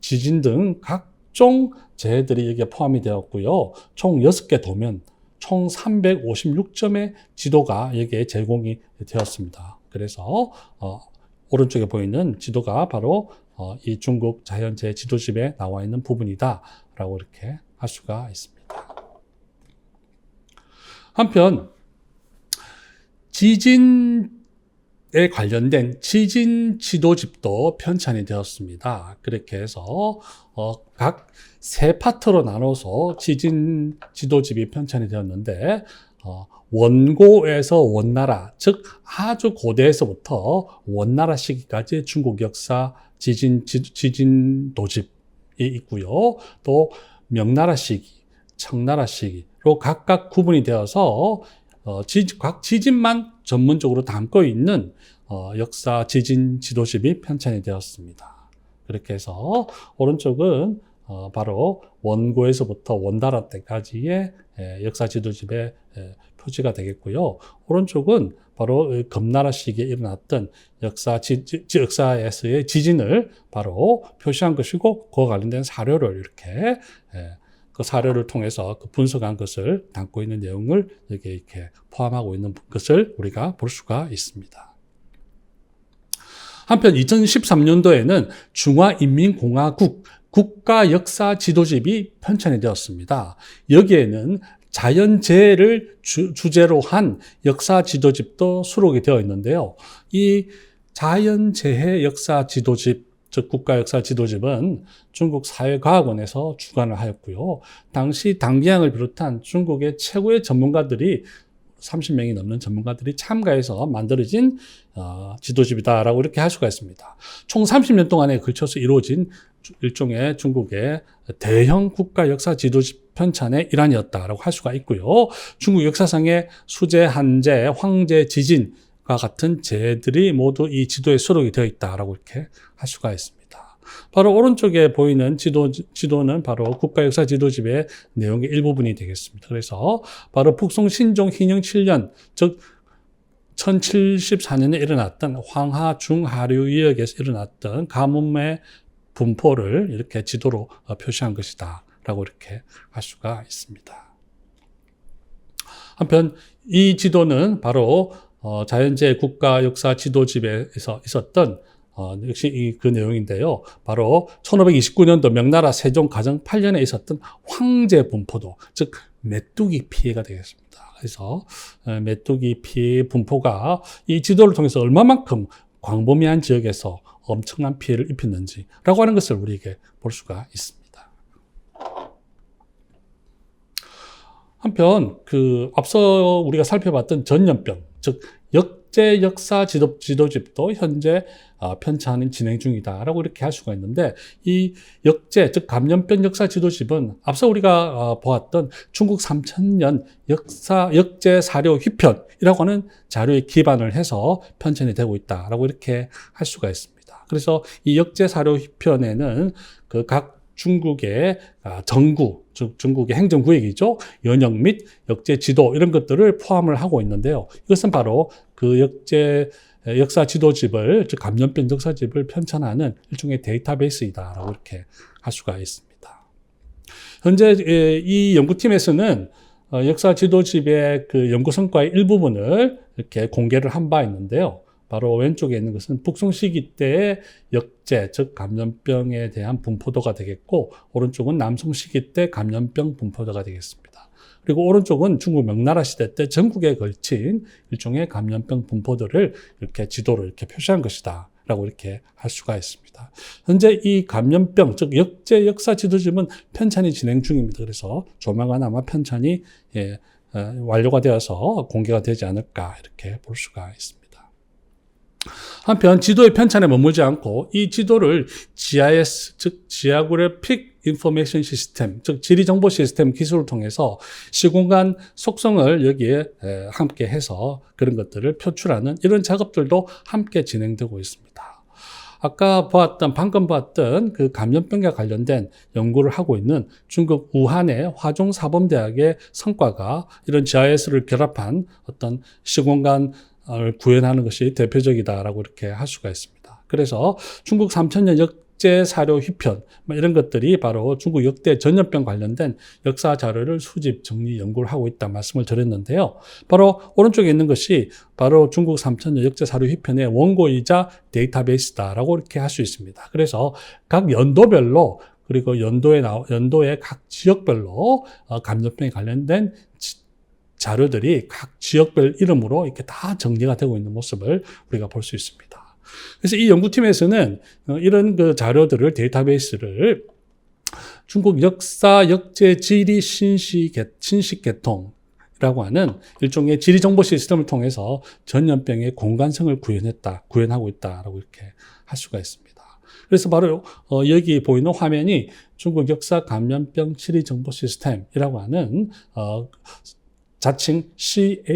지진 등 각종 재해들이 여기에 포함이 되었고요. 총 6개 도면, 총 356점의 지도가 여기에 제공이 되었습니다. 그래서 오른쪽에 보이는 지도가 바로 이 중국 자연재해 지도집에 나와 있는 부분이다라고 이렇게 할 수가 있습니다. 한편 지진에 관련된 지진 지도집도 편찬이 되었습니다. 그렇게 해서 각 세 파트로 나눠서 지진 지도집이 편찬이 되었는데 원고에서 원나라, 즉 아주 고대에서부터 원나라 시기까지 중국 역사 지진 도집이 있고요. 또 명나라 시기, 청나라 시기로 각각 구분이 되어서 각 지진만 전문적으로 담고 있는 역사 지진 지도집이 편찬이 되었습니다. 그렇게 해서 오른쪽은 바로 원고에서부터 원나라 때까지의 역사 지도집의 표지가 되겠고요. 오른쪽은 바로 금나라 시기에 일어났던 역사에서의 지진을 바로 표시한 것이고, 그와 관련된 사료를 이렇게 그 사료를 통해서 그 분석한 것을 담고 있는 내용을 여기에 이렇게 포함하고 있는 것을 우리가 볼 수가 있습니다. 한편 2013년도에는 중화인민공화국 국가역사 지도집이 편찬이 되었습니다. 여기에는 자연재해를 주제로 한 역사 지도집도 수록이 되어 있는데요. 이 자연재해 역사 지도집, 즉 국가역사 지도집은 중국 사회과학원에서 주관을 하였고요. 당시 당기양을 비롯한 중국의 최고의 전문가들이 30명이 넘는 전문가들이 참가해서 만들어진 지도집이다라고 이렇게 할 수가 있습니다. 총 30년 동안에 걸쳐서 이루어진 일종의 중국의 대형 국가 역사 지도집 편찬의 일환이었다라고 할 수가 있고요. 중국 역사상의 수재, 한재, 황제, 지진과 같은 재해들이 모두 이 지도에 수록이 되어 있다라고 이렇게 할 수가 있습니다. 바로 오른쪽에 보이는 지도는 바로 국가역사 지도집의 내용의 일부분이 되겠습니다. 그래서 바로 북송 신종 희녕 7년, 즉 1074년에 일어났던 황하 중하류 지역에서 일어났던 가뭄의 분포를 이렇게 지도로 표시한 것이다 라고 이렇게 할 수가 있습니다. 한편 이 지도는 바로 자연재해 국가역사 지도집에서 있었던 역시 그 내용인데요. 바로 1529년도 명나라 세종 가정 8년에 있었던 황제 분포도, 즉 메뚜기 피해가 되겠습니다. 그래서 메뚜기 피해 분포가 이 지도를 통해서 얼마만큼 광범위한 지역에서 엄청난 피해를 입혔는지라고 하는 것을 우리에게 볼 수가 있습니다. 한편 앞서 우리가 살펴봤던 전염병, 즉 역제 역사 지도집도 현재 편찬이 진행 중이다라고 이렇게 할 수가 있는데, 이 역제, 즉 감염병 역사 지도집은 앞서 우리가 보았던 중국 3000년 역제 사료 휘편이라고 하는 자료에 기반을 해서 편찬이 되고 있다라고 이렇게 할 수가 있습니다. 그래서 이 역제 사료 휘편에는 그 각 중국의 정구, 즉 중국의 행정구역이죠. 연역 및 역제 지도 이런 것들을 포함을 하고 있는데요. 이것은 바로 그 역제 역사 지도집을, 즉 감염병 역사집을 편찬하는 일종의 데이터베이스이다라고 이렇게 할 수가 있습니다. 현재 이 연구팀에서는 역사 지도집의 그 연구 성과의 일부분을 이렇게 공개를 한 바 있는데요. 바로 왼쪽에 있는 것은 북송 시기 때의 역제, 즉 감염병에 대한 분포도가 되겠고, 오른쪽은 남송 시기 때 감염병 분포도가 되겠습니다. 그리고 오른쪽은 중국 명나라 시대 때 전국에 걸친 일종의 감염병 분포도를 이렇게 지도로 이렇게 표시한 것이다 라고 이렇게 할 수가 있습니다. 현재 이 감염병, 즉 역제 역사 지도집은 편찬이 진행 중입니다. 그래서 조만간 아마 편찬이 완료가 되어서 공개가 되지 않을까 이렇게 볼 수가 있습니다. 한편 지도의 편찬에 머물지 않고 이 지도를 GIS, 즉 Geographic Information System, 즉 지리정보 시스템 기술을 통해서 시공간 속성을 여기에 함께 해서 그런 것들을 표출하는 이런 작업들도 함께 진행되고 있습니다. 방금 봤던 그 감염병과 관련된 연구를 하고 있는 중국 우한의 화종사범대학의 성과가 이런 GIS를 결합한 어떤 시공간 구현하는 것이 대표적이다라고 이렇게 할 수가 있습니다. 그래서 중국 3000년 역제 사료 휘편 이런 것들이 바로 중국 역대 전염병 관련된 역사 자료를 수집, 정리, 연구를 하고 있다 말씀을 드렸는데요. 바로 오른쪽에 있는 것이 바로 중국 3,000년 역제 사료 휘편의 원고이자 데이터베이스다라고 이렇게 할 수 있습니다. 그래서 각 연도별로 그리고 연도의 각 지역별로 감염병에 관련된 자료들이 각 지역별 이름으로 이렇게 다 정리가 되고 있는 모습을 우리가 볼 수 있습니다. 그래서 이 연구팀에서는 이런 그 자료들을, 데이터베이스를 중국 역사, 역제, 지리, 신식계통이라고 하는 일종의 지리 정보 시스템을 통해서 전염병의 공간성을 구현하고 있다라고 이렇게 할 수가 있습니다. 그래서 바로 여기 보이는 화면이 중국 역사 감염병 지리 정보 시스템이라고 하는 자칭 CHEDGIS라고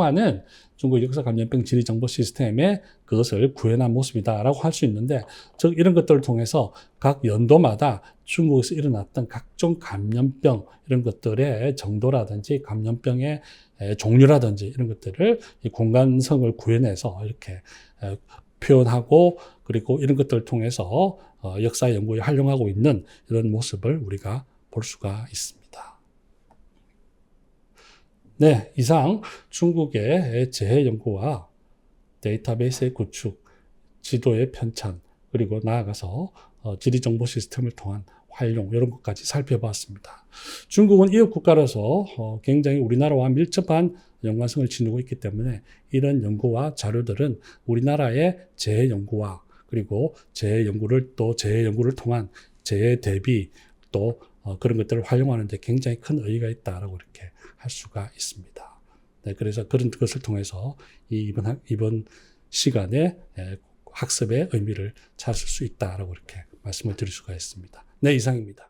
하는 중국 역사 감염병 지리 정보 시스템에 그것을 구현한 모습이다라고 할 수 있는데, 즉 이런 것들을 통해서 각 연도마다 중국에서 일어났던 각종 감염병 이런 것들의 정도라든지 감염병의 종류라든지 이런 것들을 이 공간성을 구현해서 이렇게 표현하고, 그리고 이런 것들을 통해서 역사 연구에 활용하고 있는 이런 모습을 우리가 볼 수가 있습니다. 네, 이상 중국의 재해 연구와 데이터베이스의 구축, 지도의 편찬, 그리고 나아가서 지리 정보 시스템을 통한 활용, 이런 것까지 살펴봤습니다. 중국은 이웃 국가라서 굉장히 우리나라와 밀접한 연관성을 지니고 있기 때문에 이런 연구와 자료들은 우리나라의 재해 연구와 그리고 재해 연구를 통한 재해 대비 또 그런 것들을 활용하는 데 굉장히 큰 의의가 있다라고 이렇게 할 수가 있습니다. 네, 그래서 그런 것을 통해서 이번 시간에 학습의 의미를 찾을 수 있다라고 이렇게 말씀을 드릴 수가 있습니다. 네, 이상입니다.